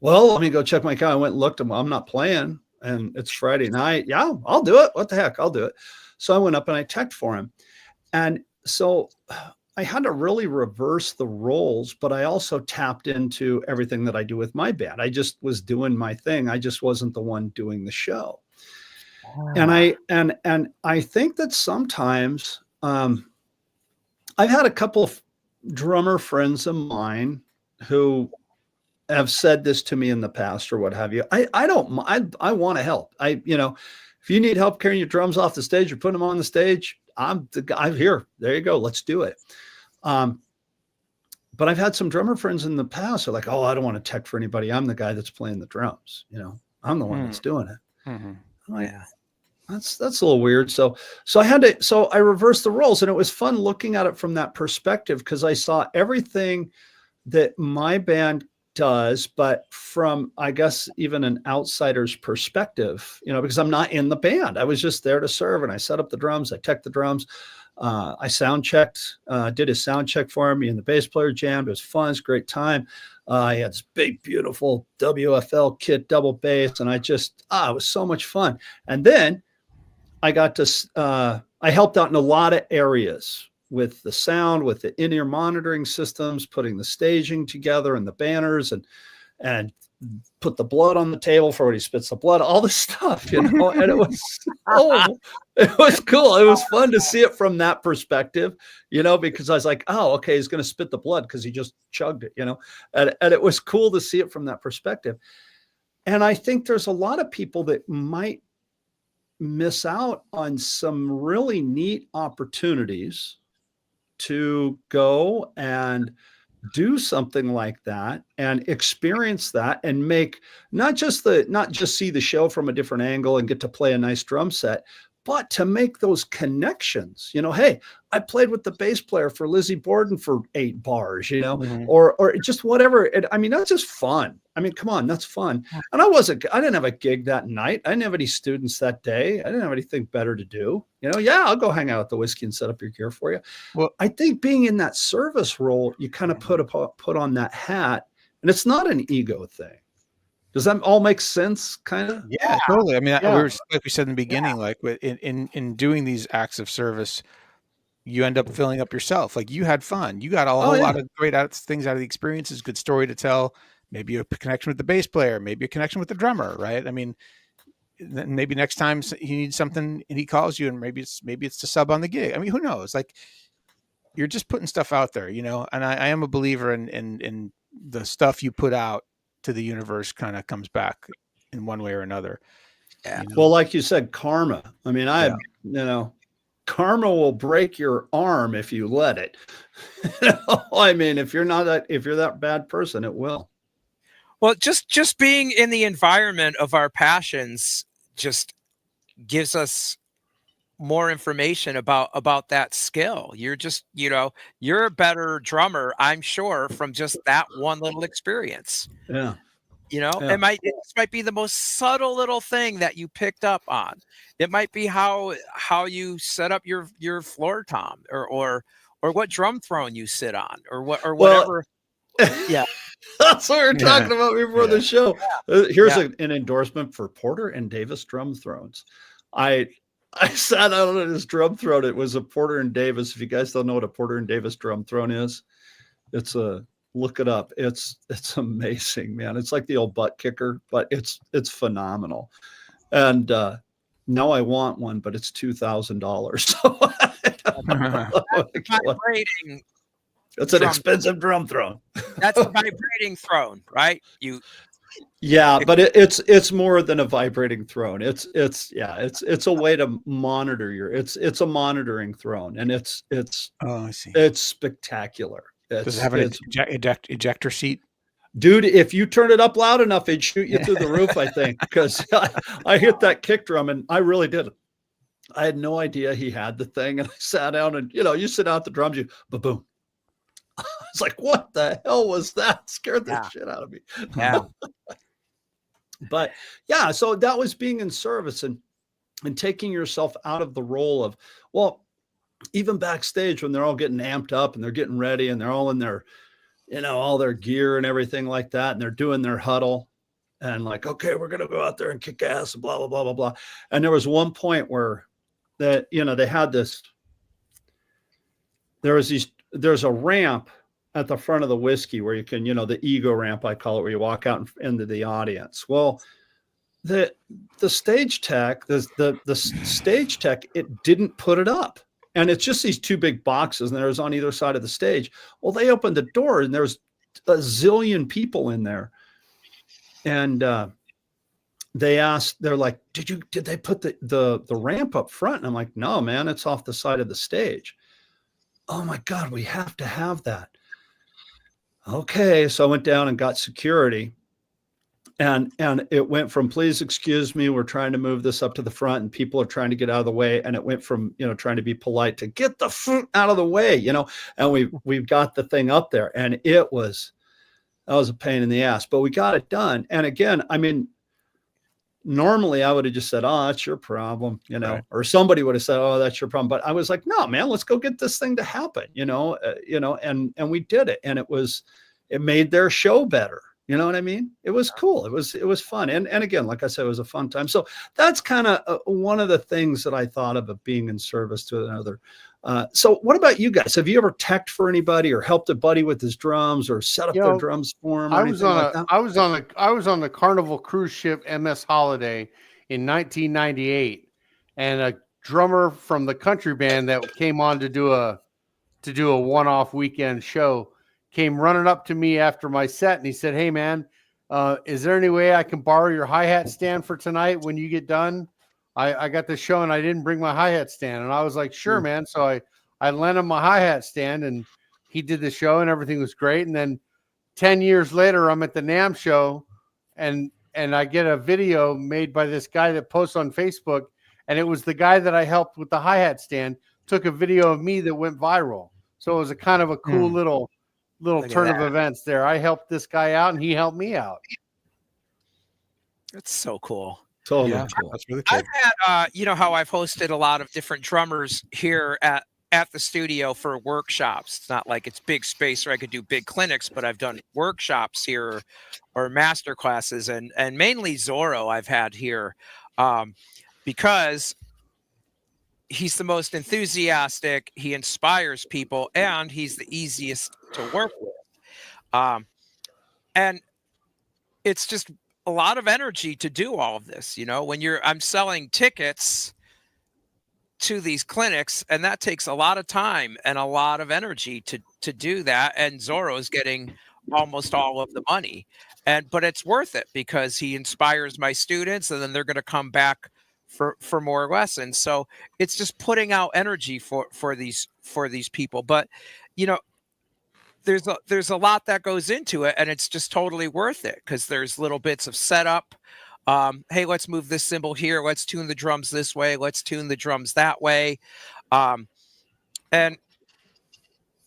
Speaker 2: let me go check my account. I went and looked, and I'm not playing, and it's Friday night. Yeah, I'll do it. What the heck? I'll do it. So I went up and I teched for him. And so I had to really reverse the roles, but I also tapped into everything that I do with my band. I just was doing my thing. I just wasn't the one doing the show. And I think that sometimes I've had a couple of drummer friends of mine who have said this to me in the past or what have you. I want to help. If you need help carrying your drums off the stage or putting them on the stage, I'm here. There you go. Let's do it. But I've had some drummer friends in the past who are like, oh, I don't want to tech for anybody. I'm the guy that's playing the drums. I'm the one that's doing it. That's a little weird. So I reversed the roles, and it was fun looking at it from that perspective, because I saw everything that my band does, but from, I guess, even an outsider's perspective, because I'm not in the band. I was just there to serve, and I set up the drums, I teched the drums, I sound checked, did a sound check for me, and the bass player jammed. It was fun. It was a great time. I had this big, beautiful WFL kit double bass, and it was so much fun. And then I got to, I helped out in a lot of areas with the sound, with the in-ear monitoring systems, putting the staging together and the banners, and put the blood on the table for when he spits the blood, all this stuff, and it was, it was cool. It was fun to see it from that perspective, because I was like, oh, okay, he's going to spit the blood because he just chugged it, and it was cool to see it from that perspective. And I think there's a lot of people that might miss out on some really neat opportunities to go and do something like that and experience that, and make not just see the show from a different angle and get to play a nice drum set, but to make those connections. Hey, I played with the bass player for Lizzie Borden for 8 bars,
Speaker 1: Mhm.
Speaker 2: or just whatever. That's just fun. Come on, that's fun. And I didn't have a gig that night. I didn't have any students that day. I didn't have anything better to do. Yeah, I'll go hang out at the whiskey and set up your gear for you.
Speaker 1: Well,
Speaker 2: I think being in that service role, you kind of put on that hat, and it's not an ego thing. Does that all make sense? Kind of?
Speaker 1: yeah, totally. I mean,
Speaker 3: Yeah.
Speaker 1: like we said in the beginning, like in doing these acts of service, you end up filling up yourself. Like, you had fun. You got a whole lot of great things out of the experiences, good story to tell, maybe a connection with the bass player, maybe a connection with the drummer, right? I mean, maybe next time he needs something and he calls you, and maybe it's to sub on the gig. I mean, who knows? Like, you're just putting stuff out there, and I am a believer in the stuff you put out to the universe kind of comes back in one way or another.
Speaker 4: Yeah.
Speaker 2: Well, like you said, karma. I mean, karma will break your arm if you let it. I mean, if you're that bad person, it will.
Speaker 4: Well, just being in the environment of our passions just gives us more information about that skill. You're just, you're a better drummer, I'm sure, from just that one little experience.
Speaker 2: Yeah.
Speaker 4: It might be the most subtle little thing that you picked up on. It might be how you set up your floor tom, or what drum throne you sit on, or whatever. Yeah.
Speaker 2: That's what we were talking about before the show. Here's an endorsement for Porter and Davis drum thrones. I sat out on his drum throne. It was a Porter and Davis. If you guys don't know what a Porter and Davis drum throne is, look it up. It's amazing, man. It's like the old butt kicker, but it's phenomenal. And now I want one, but it's $2,000. So
Speaker 4: vibrating.
Speaker 2: It's an expensive drum throne.
Speaker 4: That's a vibrating throne, right?
Speaker 2: Yeah, but it's more than a vibrating throne. It's a way to monitor it's a monitoring throne, and it's
Speaker 1: I see.
Speaker 2: It's spectacular.
Speaker 1: Does it have an ejector seat?
Speaker 2: Dude, if you turn it up loud enough, it'd shoot you through the roof, I think, because I hit that kick drum, and I really did. I had no idea he had the thing, and I sat down, and you sit out the drums, boom. It's like, what the hell was that? Scared the shit out of me.
Speaker 4: Yeah.
Speaker 2: But yeah, so that was being in service and taking yourself out of the role of, well, even backstage when they're all getting amped up and they're getting ready and they're all in their, all their gear and everything like that. And they're doing their huddle and like, okay, we're going to go out there and kick ass and blah, blah, blah, blah, blah. And there was one point where they had this, there's a ramp at the front of the whiskey where you can, the ego ramp, I call it, where you walk out into the audience. Well, the stage tech, the stage tech, it didn't put it up. And it's just these two big boxes, and there's on either side of the stage. Well, they opened the door, and there's a zillion people in there. And they're like, did they put the ramp up front? And I'm like, no, man, it's off the side of the stage. Oh my God, we have to have that. Okay. So I went down and got security, and it went from, please excuse me, we're trying to move this up to the front and people are trying to get out of the way. And it went from, trying to be polite to get the fruit out of the way, and we've got the thing up there, and it was That was a pain in the ass, but we got it done. And again, I mean, normally I would have just said, "Oh, that's your problem,"
Speaker 1: Right.
Speaker 2: or somebody would have said, "Oh, that's your problem." But I was like, "No, man, let's go get this thing to happen," and we did it, and it made their show better. You know what I mean? It was cool. It was fun, and again, like I said, it was a fun time. So that's kind of one of the things that I thought of being in service to another. So what about you guys? Have you ever teched for anybody or helped a buddy with his drums or set up
Speaker 3: You
Speaker 2: their
Speaker 3: know,
Speaker 2: drums for him or anything like that?
Speaker 3: I was on the Carnival cruise ship MS Holiday in 1998, and a drummer from the country band that came on to do a one-off weekend show came running up to me after my set, and he said, "Hey man, is there any way I can borrow your hi-hat stand for tonight when you get done? I got the show and I didn't bring my hi-hat stand." And I was like, "Sure, man." So I lent him my hi-hat stand, and he did the show, and everything was great. And then 10 years later, I'm at the NAMM show, and I get a video made by this guy that posts on Facebook, and it was the guy that I helped with the hi-hat stand took a video of me that went viral. So it was a kind of a cool little
Speaker 4: Look at
Speaker 3: turn of
Speaker 4: that.
Speaker 3: events there. I helped this guy out, and he helped me out.
Speaker 4: That's so cool.
Speaker 2: Totally
Speaker 1: Yeah,
Speaker 2: cool.
Speaker 1: that's really cool.
Speaker 4: I've had, you know, how I've hosted a lot of different drummers here at the studio for workshops. It's not like it's big space where I could do big clinics, but I've done workshops here or master classes, and mainly Zorro I've had here, because he's the most enthusiastic, he inspires people, and he's the easiest to work with. And it's just a lot of energy to do all of this. You know, when I'm selling tickets to these clinics, and that takes a lot of time and a lot of energy to do that. And Zorro's getting almost all of the money, but it's worth it because he inspires my students, and then they're going to come back for more lessons. So it's just putting out energy for these people. But you know, there's a lot that goes into it, and it's just totally worth it because there's little bits of setup. Hey, let's move this cymbal here. Let's tune the drums this way. Let's tune the drums that way. And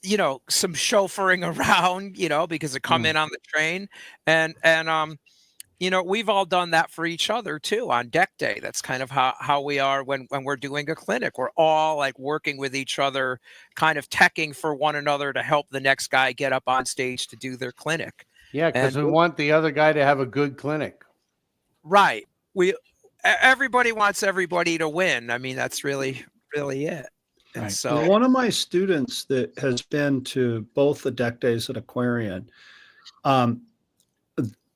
Speaker 4: you know, some chauffeuring around, you know, because they come in on the train, and you know, we've all done that for each other too on deck day. That's kind of how we are when we're doing a clinic. We're all like working with each other, kind of teching for one another to help the next guy get up on stage to do their clinic.
Speaker 3: Yeah, because we want the other guy to have a good clinic.
Speaker 4: Right. Everybody wants everybody to win. I mean, that's really it. And
Speaker 1: Right.
Speaker 4: so
Speaker 2: one of my students that has been to both the deck days at Aquarian,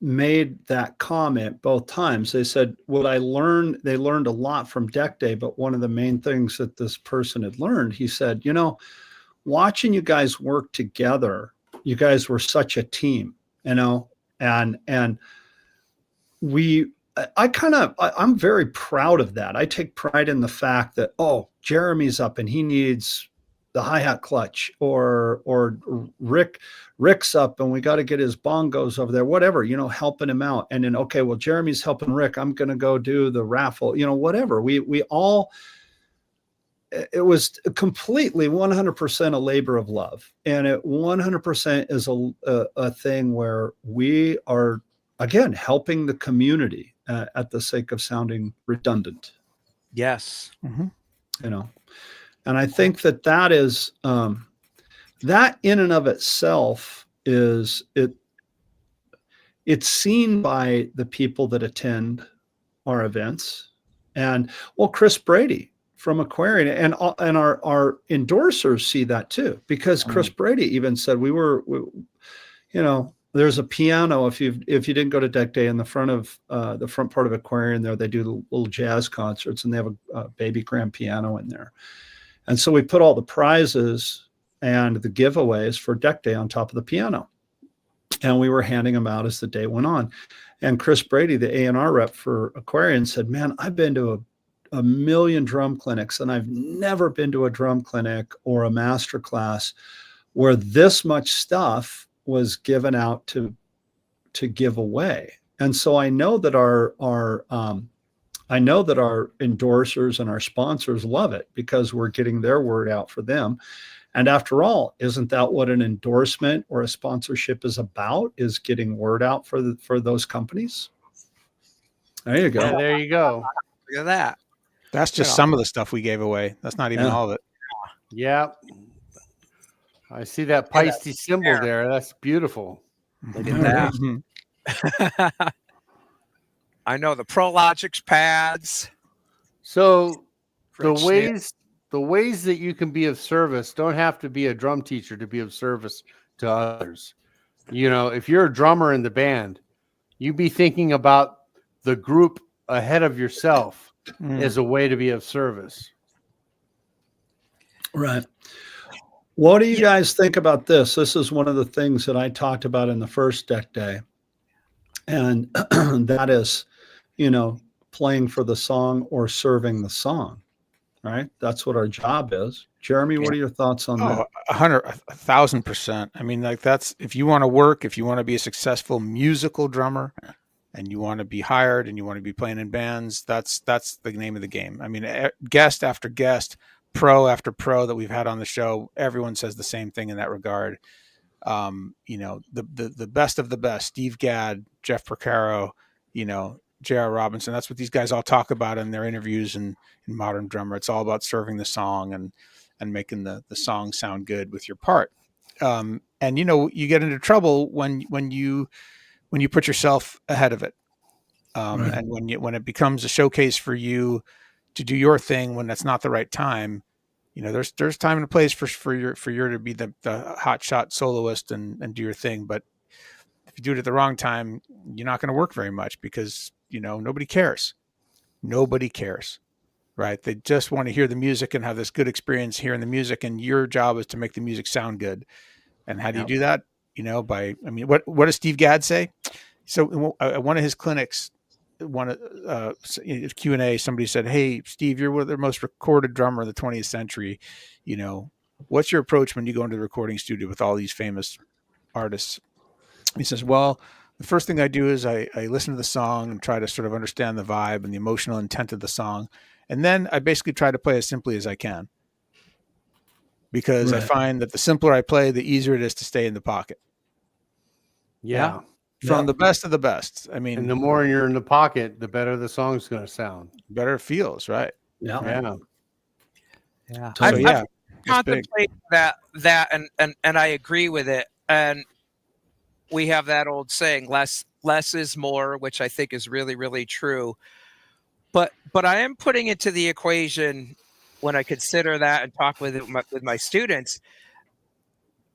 Speaker 2: made that comment both times. They said, they learned a lot from deck day, but one of the main things that this person had learned, he said, you know, watching you guys work together, you guys were such a team, you know, and I'm very proud of that. I take pride in the fact that, oh, Jeremy's up and he needs the hi-hat clutch, or Rick's up and we got to get his bongos over there, whatever, you know, helping him out. And then, okay, well, Jeremy's helping Rick, I'm going to go do the raffle, you know, whatever. We all, it was completely 100% a labor of love. And it 100% is a thing where we are, again, helping the community at the sake of sounding redundant.
Speaker 4: yes.
Speaker 1: Mm-hmm.
Speaker 2: You know, and I think that is, that in and of itself it's seen by the people that attend our events. And well, Chris Brady from Aquarian and our endorsers see that too, because Chris Brady even said you know, there's a piano. If you didn't go to deck day, in the front part of Aquarian there, they do little jazz concerts, and they have a baby grand piano in there. And so we put all the prizes and the giveaways for deck day on top of the piano, and we were handing them out as the day went on. And Chris Brady, the A&R rep for Aquarian, said, man, I've been to a million drum clinics, and I've never been to a drum clinic or a master class where this much stuff was given out to give away. And so I know that our endorsers and our sponsors love it because we're getting their word out for them. And after all, isn't that what an endorsement or a sponsorship is about, is getting word out for those companies? There you go.
Speaker 3: Yeah, there you go.
Speaker 4: Look at that.
Speaker 1: That's just some of the stuff we gave away. That's not even
Speaker 2: Yeah.
Speaker 1: all of it.
Speaker 3: Yeah. I see that Pisces symbol there. That's beautiful.
Speaker 4: Look at that. I know the ProLogix pads.
Speaker 3: So the
Speaker 4: Fridge
Speaker 3: ways that you can be of service don't have to be a drum teacher to be of service to others. You know, if you're a drummer in the band, you be thinking about the group ahead of yourself as a way to be of service.
Speaker 2: Right. What do you guys think about this? This is one of the things that I talked about in the first deck day. And that is, playing for the song or serving the song, right? That's what our job is. Jeremy, what are your thoughts on that?
Speaker 1: 1,000%. I mean, like, that's, if you want to work, if you want to be a successful musical drummer and you want to be hired and you want to be playing in bands, that's the name of the game. I mean, guest after guest, pro after pro that we've had on the show, everyone says the same thing in that regard. The best of the best, Steve Gadd, Jeff Porcaro, J.R. Robinson. That's what these guys all talk about in their interviews in Modern Drummer. It's all about serving the song and making the song sound good with your part. And you get into trouble when you put yourself ahead of it.
Speaker 2: Right.
Speaker 1: And when it becomes a showcase for you to do your thing when that's not the right time. There's time and a place for your to be the hot shot soloist and do your thing. But if you do it at the wrong time, you're not going to work very much because, nobody cares. Nobody cares, right? They just want to hear the music and have this good experience hearing the music. And your job is to make the music sound good. And how do you do that? What does Steve Gadd say? So at one of his clinics, Q&A, somebody said, "Hey, Steve, you're the most recorded drummer of the 20th century. What's your approach when you go into the recording studio with all these famous artists?" He says, "Well, the first thing I do is I listen to the song and try to sort of understand the vibe and the emotional intent of the song. And then I basically try to play as simply as I can. Because I find that the simpler I play, the easier it is to stay in the pocket."
Speaker 3: Yeah.
Speaker 1: From the best of the best. I mean,
Speaker 3: And the more you're in the pocket, the better the song's going to sound.
Speaker 1: Better it feels, right?
Speaker 2: Yeah.
Speaker 4: Yeah.
Speaker 1: So,
Speaker 4: I've contemplated that and I agree with it. And we have that old saying, less is more, which I think is really, really true. But I am putting into the equation when I consider that and talk with my students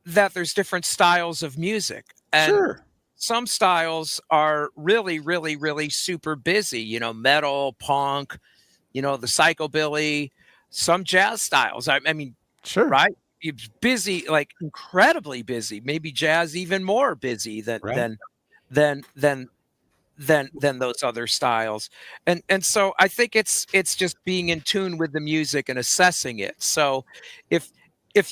Speaker 4: that there's different styles of music. And
Speaker 1: sure.
Speaker 4: Some styles are really, really, really super busy, metal, punk, the psychobilly, some jazz styles. I mean,
Speaker 1: sure.
Speaker 4: Right? It's busy, like incredibly busy, maybe jazz even more busy than those other styles. And so I think it's just being in tune with the music and assessing it. So if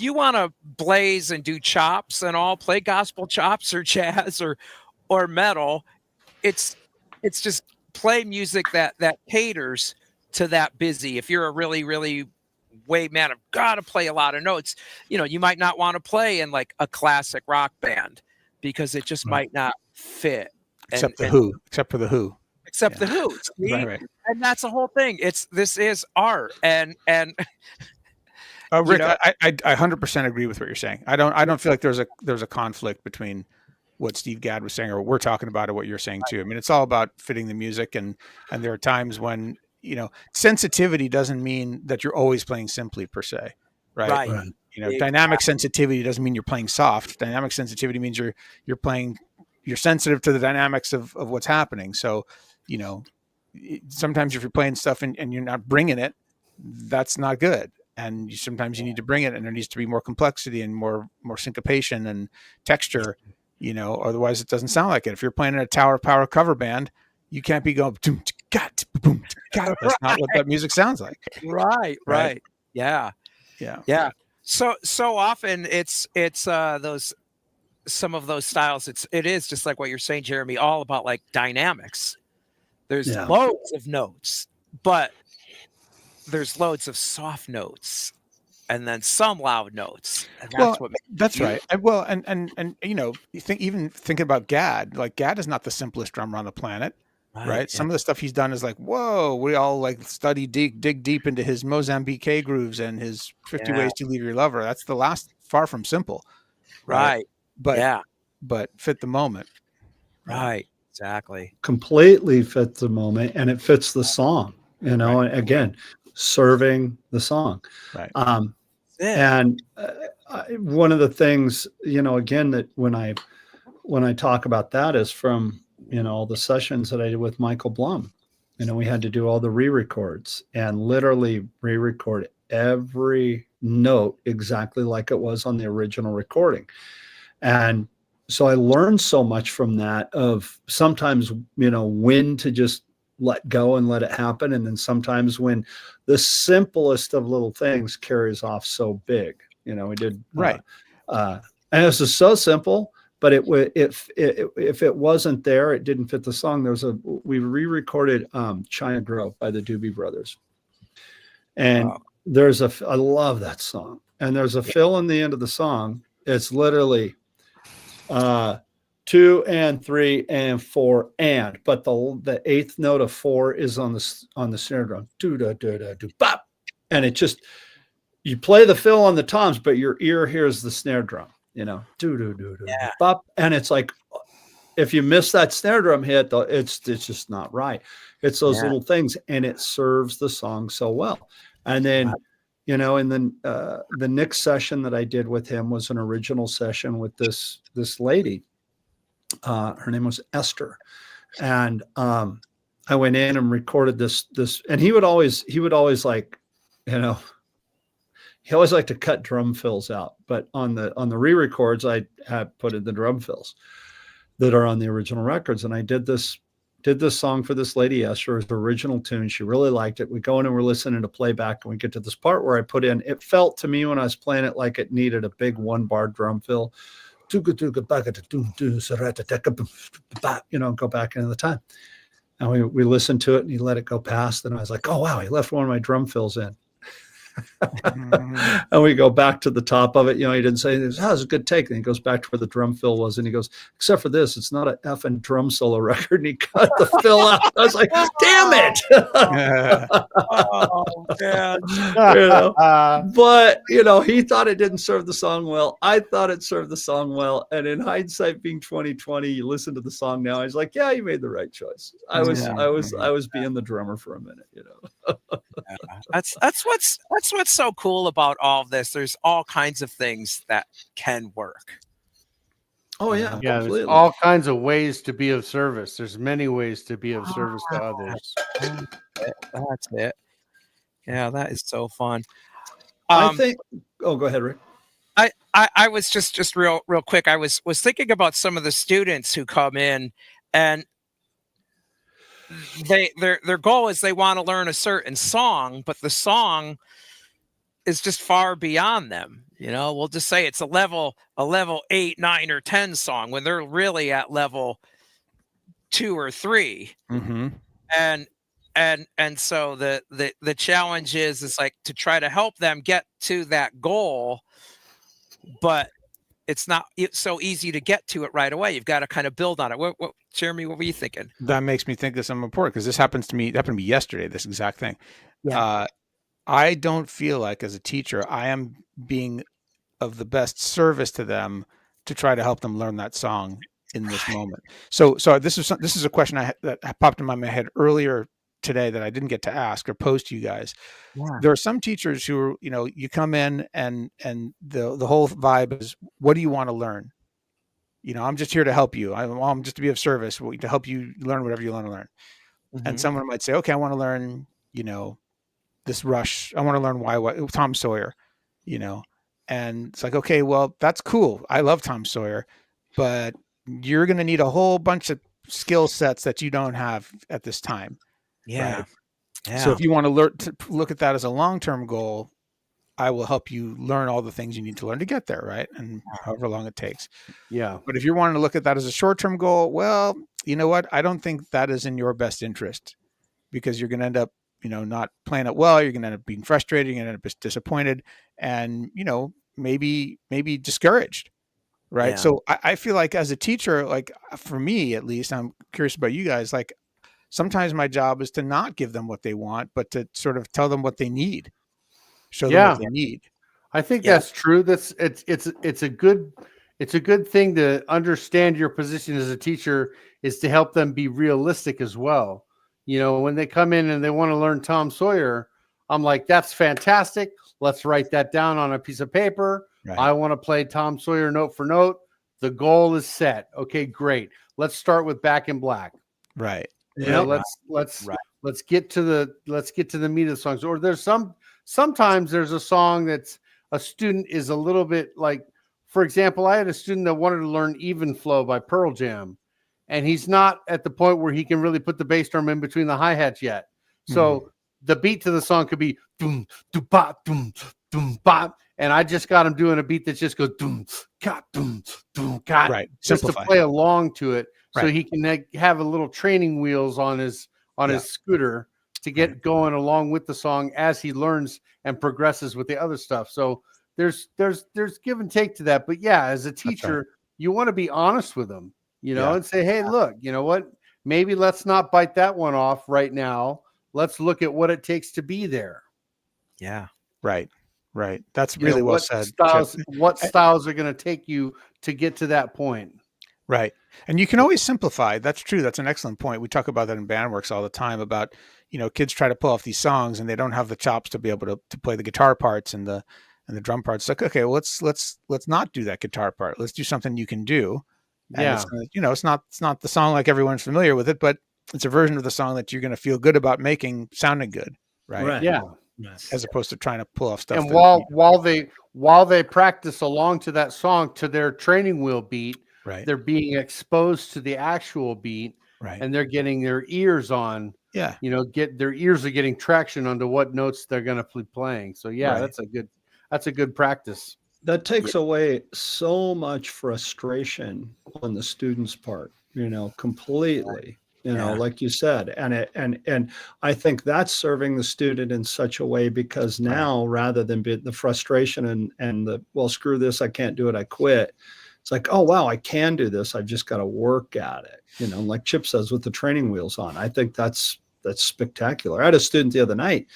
Speaker 4: you want to blaze and do chops and all, play gospel chops or jazz or metal, it's just play music that caters to that busy. If you're a really, really man, I've got to play a lot of notes, you might not want to play in like a classic rock band because it just might not fit.
Speaker 1: Except for the Who.
Speaker 4: Except the Who.
Speaker 1: Right.
Speaker 4: And that's the whole thing. This is art. And
Speaker 1: Rick, I 100% agree with what you're saying. I don't feel like there's a conflict between what Steve Gadd was saying or what we're talking about or what you're saying too. I mean, it's all about fitting the music, and there are times when, sensitivity doesn't mean that you're always playing simply per se, right?
Speaker 4: Exactly.
Speaker 1: Dynamic sensitivity doesn't mean you're playing soft. Dynamic sensitivity means you're playing, you're sensitive to the dynamics of what's happening. So, sometimes if you're playing stuff and you're not bringing it, that's not good. And sometimes you need to bring it, and there needs to be more complexity and more syncopation and texture, otherwise it doesn't sound like it. If you're playing in a Tower Power cover band, you can't be going, that's not what that music sounds like.
Speaker 4: Right. Yeah. So often it's some of those styles, it is just like what you're saying, Jeremy, all about like dynamics. There's loads of notes, but there's loads of soft notes. and then some loud notes. And
Speaker 1: Well,
Speaker 4: that's what makes it
Speaker 1: that's right.
Speaker 4: beautiful.
Speaker 1: And well, and you know, you think even thinking about Gad, like Gad is not the simplest drummer on the planet,
Speaker 4: Right.
Speaker 1: right? Some of the stuff he's done is like, whoa, we all like dig deep into his Mozambique grooves and his 50
Speaker 4: Yeah.
Speaker 1: Ways to Leave Your Lover. That's the last far from simple, right?
Speaker 4: Right.
Speaker 1: But
Speaker 4: Yeah.
Speaker 1: fit the moment. Yeah.
Speaker 4: Right. Exactly.
Speaker 2: Completely fits the moment, and it fits the song. You know,
Speaker 1: Right.
Speaker 2: and again, serving the song.
Speaker 1: Right.
Speaker 4: That's it.
Speaker 2: And one of the things, you know, again, that when I talk about that is from, you know, all the sessions that I did with Michael Blum. You know, we had to do all the re-records and literally re-record every note exactly like it was on the original recording. And so I learned so much from that, of sometimes, you know, when to just let go and let it happen. And then sometimes when the simplest of little things carries off so big. You know, we did,
Speaker 1: Right.
Speaker 2: and this is so simple, but if it wasn't there, it didn't fit the song. We re-recorded China Grove by the Doobie Brothers. And I love that song. And there's a fill in the end of the song. It's literally 2 and 3 and 4 and, but the eighth note of 4 is on the snare drum. Do da da da do bop. And it just, you play the fill on the toms, but your ear hears the snare drum, you know, do do do do
Speaker 4: Yeah.
Speaker 2: bop. And it's like, if you miss that snare drum hit, it's just not right. It's those little things, and it serves the song so well. And then, you know, and then the next session that I did with him was an original session with this lady. Her name was Esther, and I went in and recorded this, and he would always like, you know, he always liked to cut drum fills out, but on the re-records, I had put in the drum fills that are on the original records. And I did this song for this lady, Esther, as the original tune. She really liked it. We go in and we're listening to playback, and we get to this part where I put in, it felt to me when I was playing it like it needed a big 1-bar drum fill. You know, go back into the time. And we listened to it, and he let it go past. And I was like, oh, wow, he left one of my drum fills in. And we go back to the top of it. You know, he didn't say this. Oh, it was a good take. And he goes back to where the drum fill was, and he goes, except for this, it's not an effing drum solo record. And he cut the fill out. I was like, damn it.
Speaker 4: Oh man.
Speaker 2: You know? But you know, he thought it didn't serve the song well. I thought it served the song well. And in hindsight, being 2020, you listen to the song now, I was like, yeah, you made the right choice. I was being the drummer for a minute, you know.
Speaker 4: That's what's so cool about all of this. There's all kinds of things that can work.
Speaker 2: Oh yeah,
Speaker 3: Yeah,
Speaker 2: completely.
Speaker 3: there's all kinds of ways to be of service. There's many ways to be of service to others.
Speaker 4: That's it. Yeah, that is so fun.
Speaker 2: I think. Oh, go ahead, Rick.
Speaker 4: I was just real quick. I was thinking about some of the students who come in, and their goal is they want to learn a certain song, but the song is just far beyond them. You know, we'll just say it's a level 8, 9, or 10 song when they're really at level 2 or 3.
Speaker 1: Mm-hmm.
Speaker 4: And so the challenge is like to try to help them get to that goal, but it's not so easy to get to it right away. You've got to kind of build on it. What Jeremy, what were you thinking?
Speaker 1: That makes me think this is important, because this happened to me yesterday, this exact thing.
Speaker 4: Yeah.
Speaker 1: I don't feel like, as a teacher, I am being of the best service to them to try to help them learn that song in this moment. So this is a question that popped in my head earlier today that I didn't get to ask or pose to you guys.
Speaker 4: Yeah.
Speaker 1: There are some teachers who are, you know, you come in and the whole vibe is, what do you want to learn? You know, I'm just here to help you. I'm just to be of service, to help you learn whatever you want to learn.
Speaker 4: Mm-hmm.
Speaker 1: And someone might say, okay, I want to learn, you know, this Rush. I want to learn why Tom Sawyer, you know. And it's like, okay, well, that's cool. I love Tom Sawyer, but you're going to need a whole bunch of skill sets that you don't have at this time.
Speaker 4: Yeah.
Speaker 1: Right?
Speaker 4: Yeah.
Speaker 1: So if you want to learn to look at that as a long-term goal, I will help you learn all the things you need to learn to get there, right? And however long it takes.
Speaker 3: Yeah.
Speaker 1: But if you're wanting to look at that as a short-term goal, well, you know what? I don't think that is in your best interest, because you're going to end up, not playing it well. You're going to end up being frustrated. You're going to end up disappointed, and maybe discouraged. Right.
Speaker 4: Yeah.
Speaker 1: So I feel like as a teacher, like for me at least, I'm curious about you guys. Like sometimes my job is to not give them what they want, but to sort of tell them what they need, show them what
Speaker 3: Yeah.
Speaker 1: they need.
Speaker 3: I think
Speaker 4: Yeah.
Speaker 3: that's true. It's a good thing to understand your position as a teacher is to help them be realistic as well. When they come in and they want to learn Tom Sawyer, I'm like, that's fantastic. Let's write that down on a piece of paper.
Speaker 1: Right.
Speaker 3: I want to play Tom Sawyer note for note. The goal is set. Okay, great. Let's start with Back in Black.
Speaker 1: Right.
Speaker 3: Let's get to the meat of the songs. Or sometimes there's a song that's a student is a little bit like, for example, I had a student that wanted to learn Even Flow by Pearl Jam, and he's not at the point where he can really put the bass drum in between the hi-hats yet. So the beat to the song could be doom, doom, bop, doom, doom, bop. And I just got him doing a beat that just goes doom, got, doom, doom, got,
Speaker 1: Right.
Speaker 3: just
Speaker 1: Simplify.
Speaker 3: to play along to it. So
Speaker 1: Right.
Speaker 3: he can have a little training wheels on his scooter to get going along with the song as he learns and progresses with the other stuff. So there's give and take to that. But yeah, as a teacher, you want to be honest with them, and say, hey, look, you know what? Maybe let's not bite that one off right now. Let's look at what it takes to be there.
Speaker 4: Yeah.
Speaker 1: Right. Right. That's really well said.
Speaker 3: What styles are going to take you to get to that point?
Speaker 1: Right. And you can always simplify. That's true. That's an excellent point. We talk about that in Bandworks all the time about, kids try to pull off these songs and they don't have the chops to be able to play the guitar parts and the drum parts. It's like, okay, well, let's not do that guitar part. Let's do something you can do. And it's not the song like everyone's familiar with it, but it's a version of the song that you're going to feel good about making sounding good. Right.
Speaker 3: Yeah.
Speaker 1: As opposed to trying to pull off stuff.
Speaker 3: And while they practice along to that song to their training wheel beat,
Speaker 1: right,
Speaker 3: they're being exposed to the actual beat,
Speaker 1: right,
Speaker 3: and they're getting their ears on.
Speaker 1: Yeah,
Speaker 3: their ears are getting traction onto what notes they're going to be playing. So yeah,
Speaker 1: right.
Speaker 3: that's a good practice.
Speaker 2: That takes away so much frustration on the student's part, completely. Like you said, and I think that's serving the student in such a way because now rather than be the frustration and the, well, screw this, I can't do it, I quit. It's like, oh, wow, I can do this. I've just got to work at it. Like Chip says, with the training wheels on. I think that's spectacular. I had a student the other night.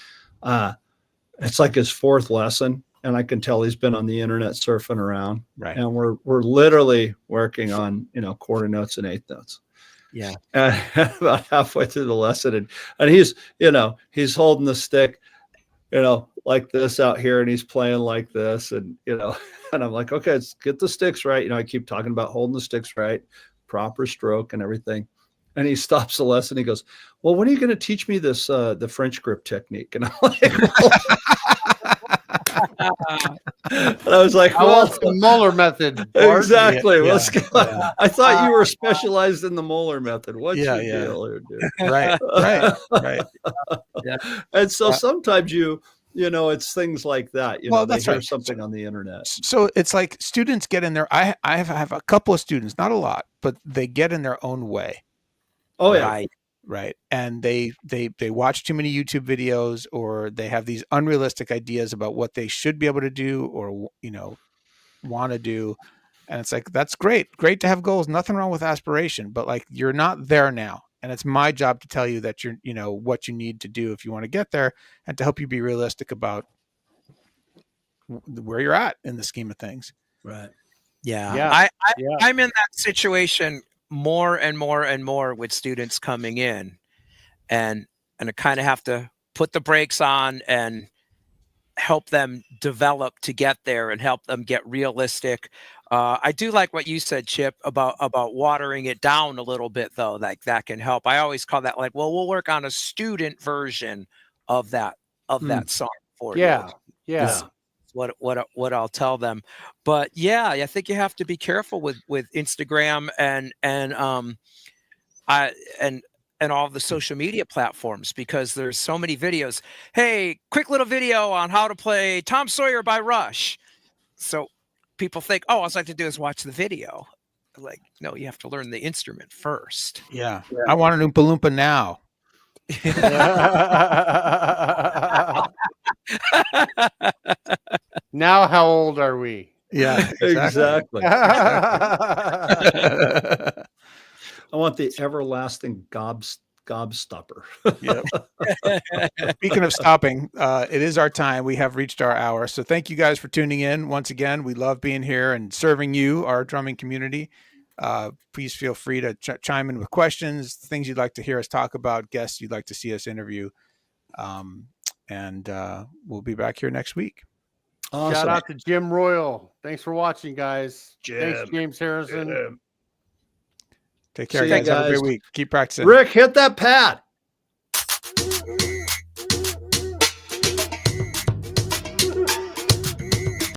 Speaker 2: It's like his fourth lesson, and I can tell he's been on the internet surfing around. Right. And we're literally working on, quarter notes and eighth notes.
Speaker 4: Yeah.
Speaker 2: And about halfway through the lesson, and he's, he's holding the stick, like this out here, and he's playing like this, and and I'm like, okay, let's get the sticks right. I keep talking about holding the sticks right, proper stroke and everything. And he stops the lesson. He goes, well, when are you going to teach me this, the French grip technique? And I'm like, and I was like, well,
Speaker 3: it's the Moeller method.
Speaker 2: Exactly. I thought you were specialized in the Moeller method. What's your deal here, dude?
Speaker 1: Right.
Speaker 2: Yeah. And so sometimes it's things like that. They hear something on the internet.
Speaker 1: So it's like students get in there. I have a couple of students, not a lot, but they get in their own way.
Speaker 2: Oh yeah.
Speaker 1: Right. And they watch too many YouTube videos, or they have these unrealistic ideas about what they should be able to do or, want to do. And it's like, that's great. Great to have goals. Nothing wrong with aspiration, but like, you're not there now. And it's my job to tell you that you're, what you need to do if you want to get there, and to help you be realistic about where you're at in the scheme of things.
Speaker 2: Right.
Speaker 4: Yeah. I'm in that situation more and more and more with students coming in, and I kind of have to put the brakes on and help them develop to get there and help them get realistic. I do like what you said, Chip, about watering it down a little bit, though. Like that can help. I always call that like, well, we'll work on a student version of that song for you.
Speaker 3: Yeah.
Speaker 4: What I'll tell them. But yeah, I think you have to be careful with Instagram and all the social media platforms, because there's so many videos. Hey, quick little video on how to play Tom Sawyer by Rush. So people think, oh, all I have to do is watch the video. Like, no, you have to learn the instrument first.
Speaker 1: Yeah. I want an Oompa Loompa now.
Speaker 3: Now, how old are we?
Speaker 1: Yeah, exactly.
Speaker 2: Exactly.
Speaker 1: Exactly.
Speaker 2: I want the everlasting gobstopper.
Speaker 1: Yep. Speaking of stopping, it is our time. We have reached our hour. So thank you guys for tuning in. Once again, we love being here and serving you, our drumming community. Please feel free to chime in with questions, things you'd like to hear us talk about, guests you'd like to see us interview. And we'll be back here next week.
Speaker 2: Awesome.
Speaker 3: Shout out to Jim Royal. Thanks for watching, guys. Thanks,
Speaker 2: Jim.
Speaker 3: James Harrison.
Speaker 1: Take care,
Speaker 2: See ya,
Speaker 1: guys. Have a great
Speaker 2: guys.
Speaker 1: week. Keep practicing.
Speaker 2: Rick, hit that pad.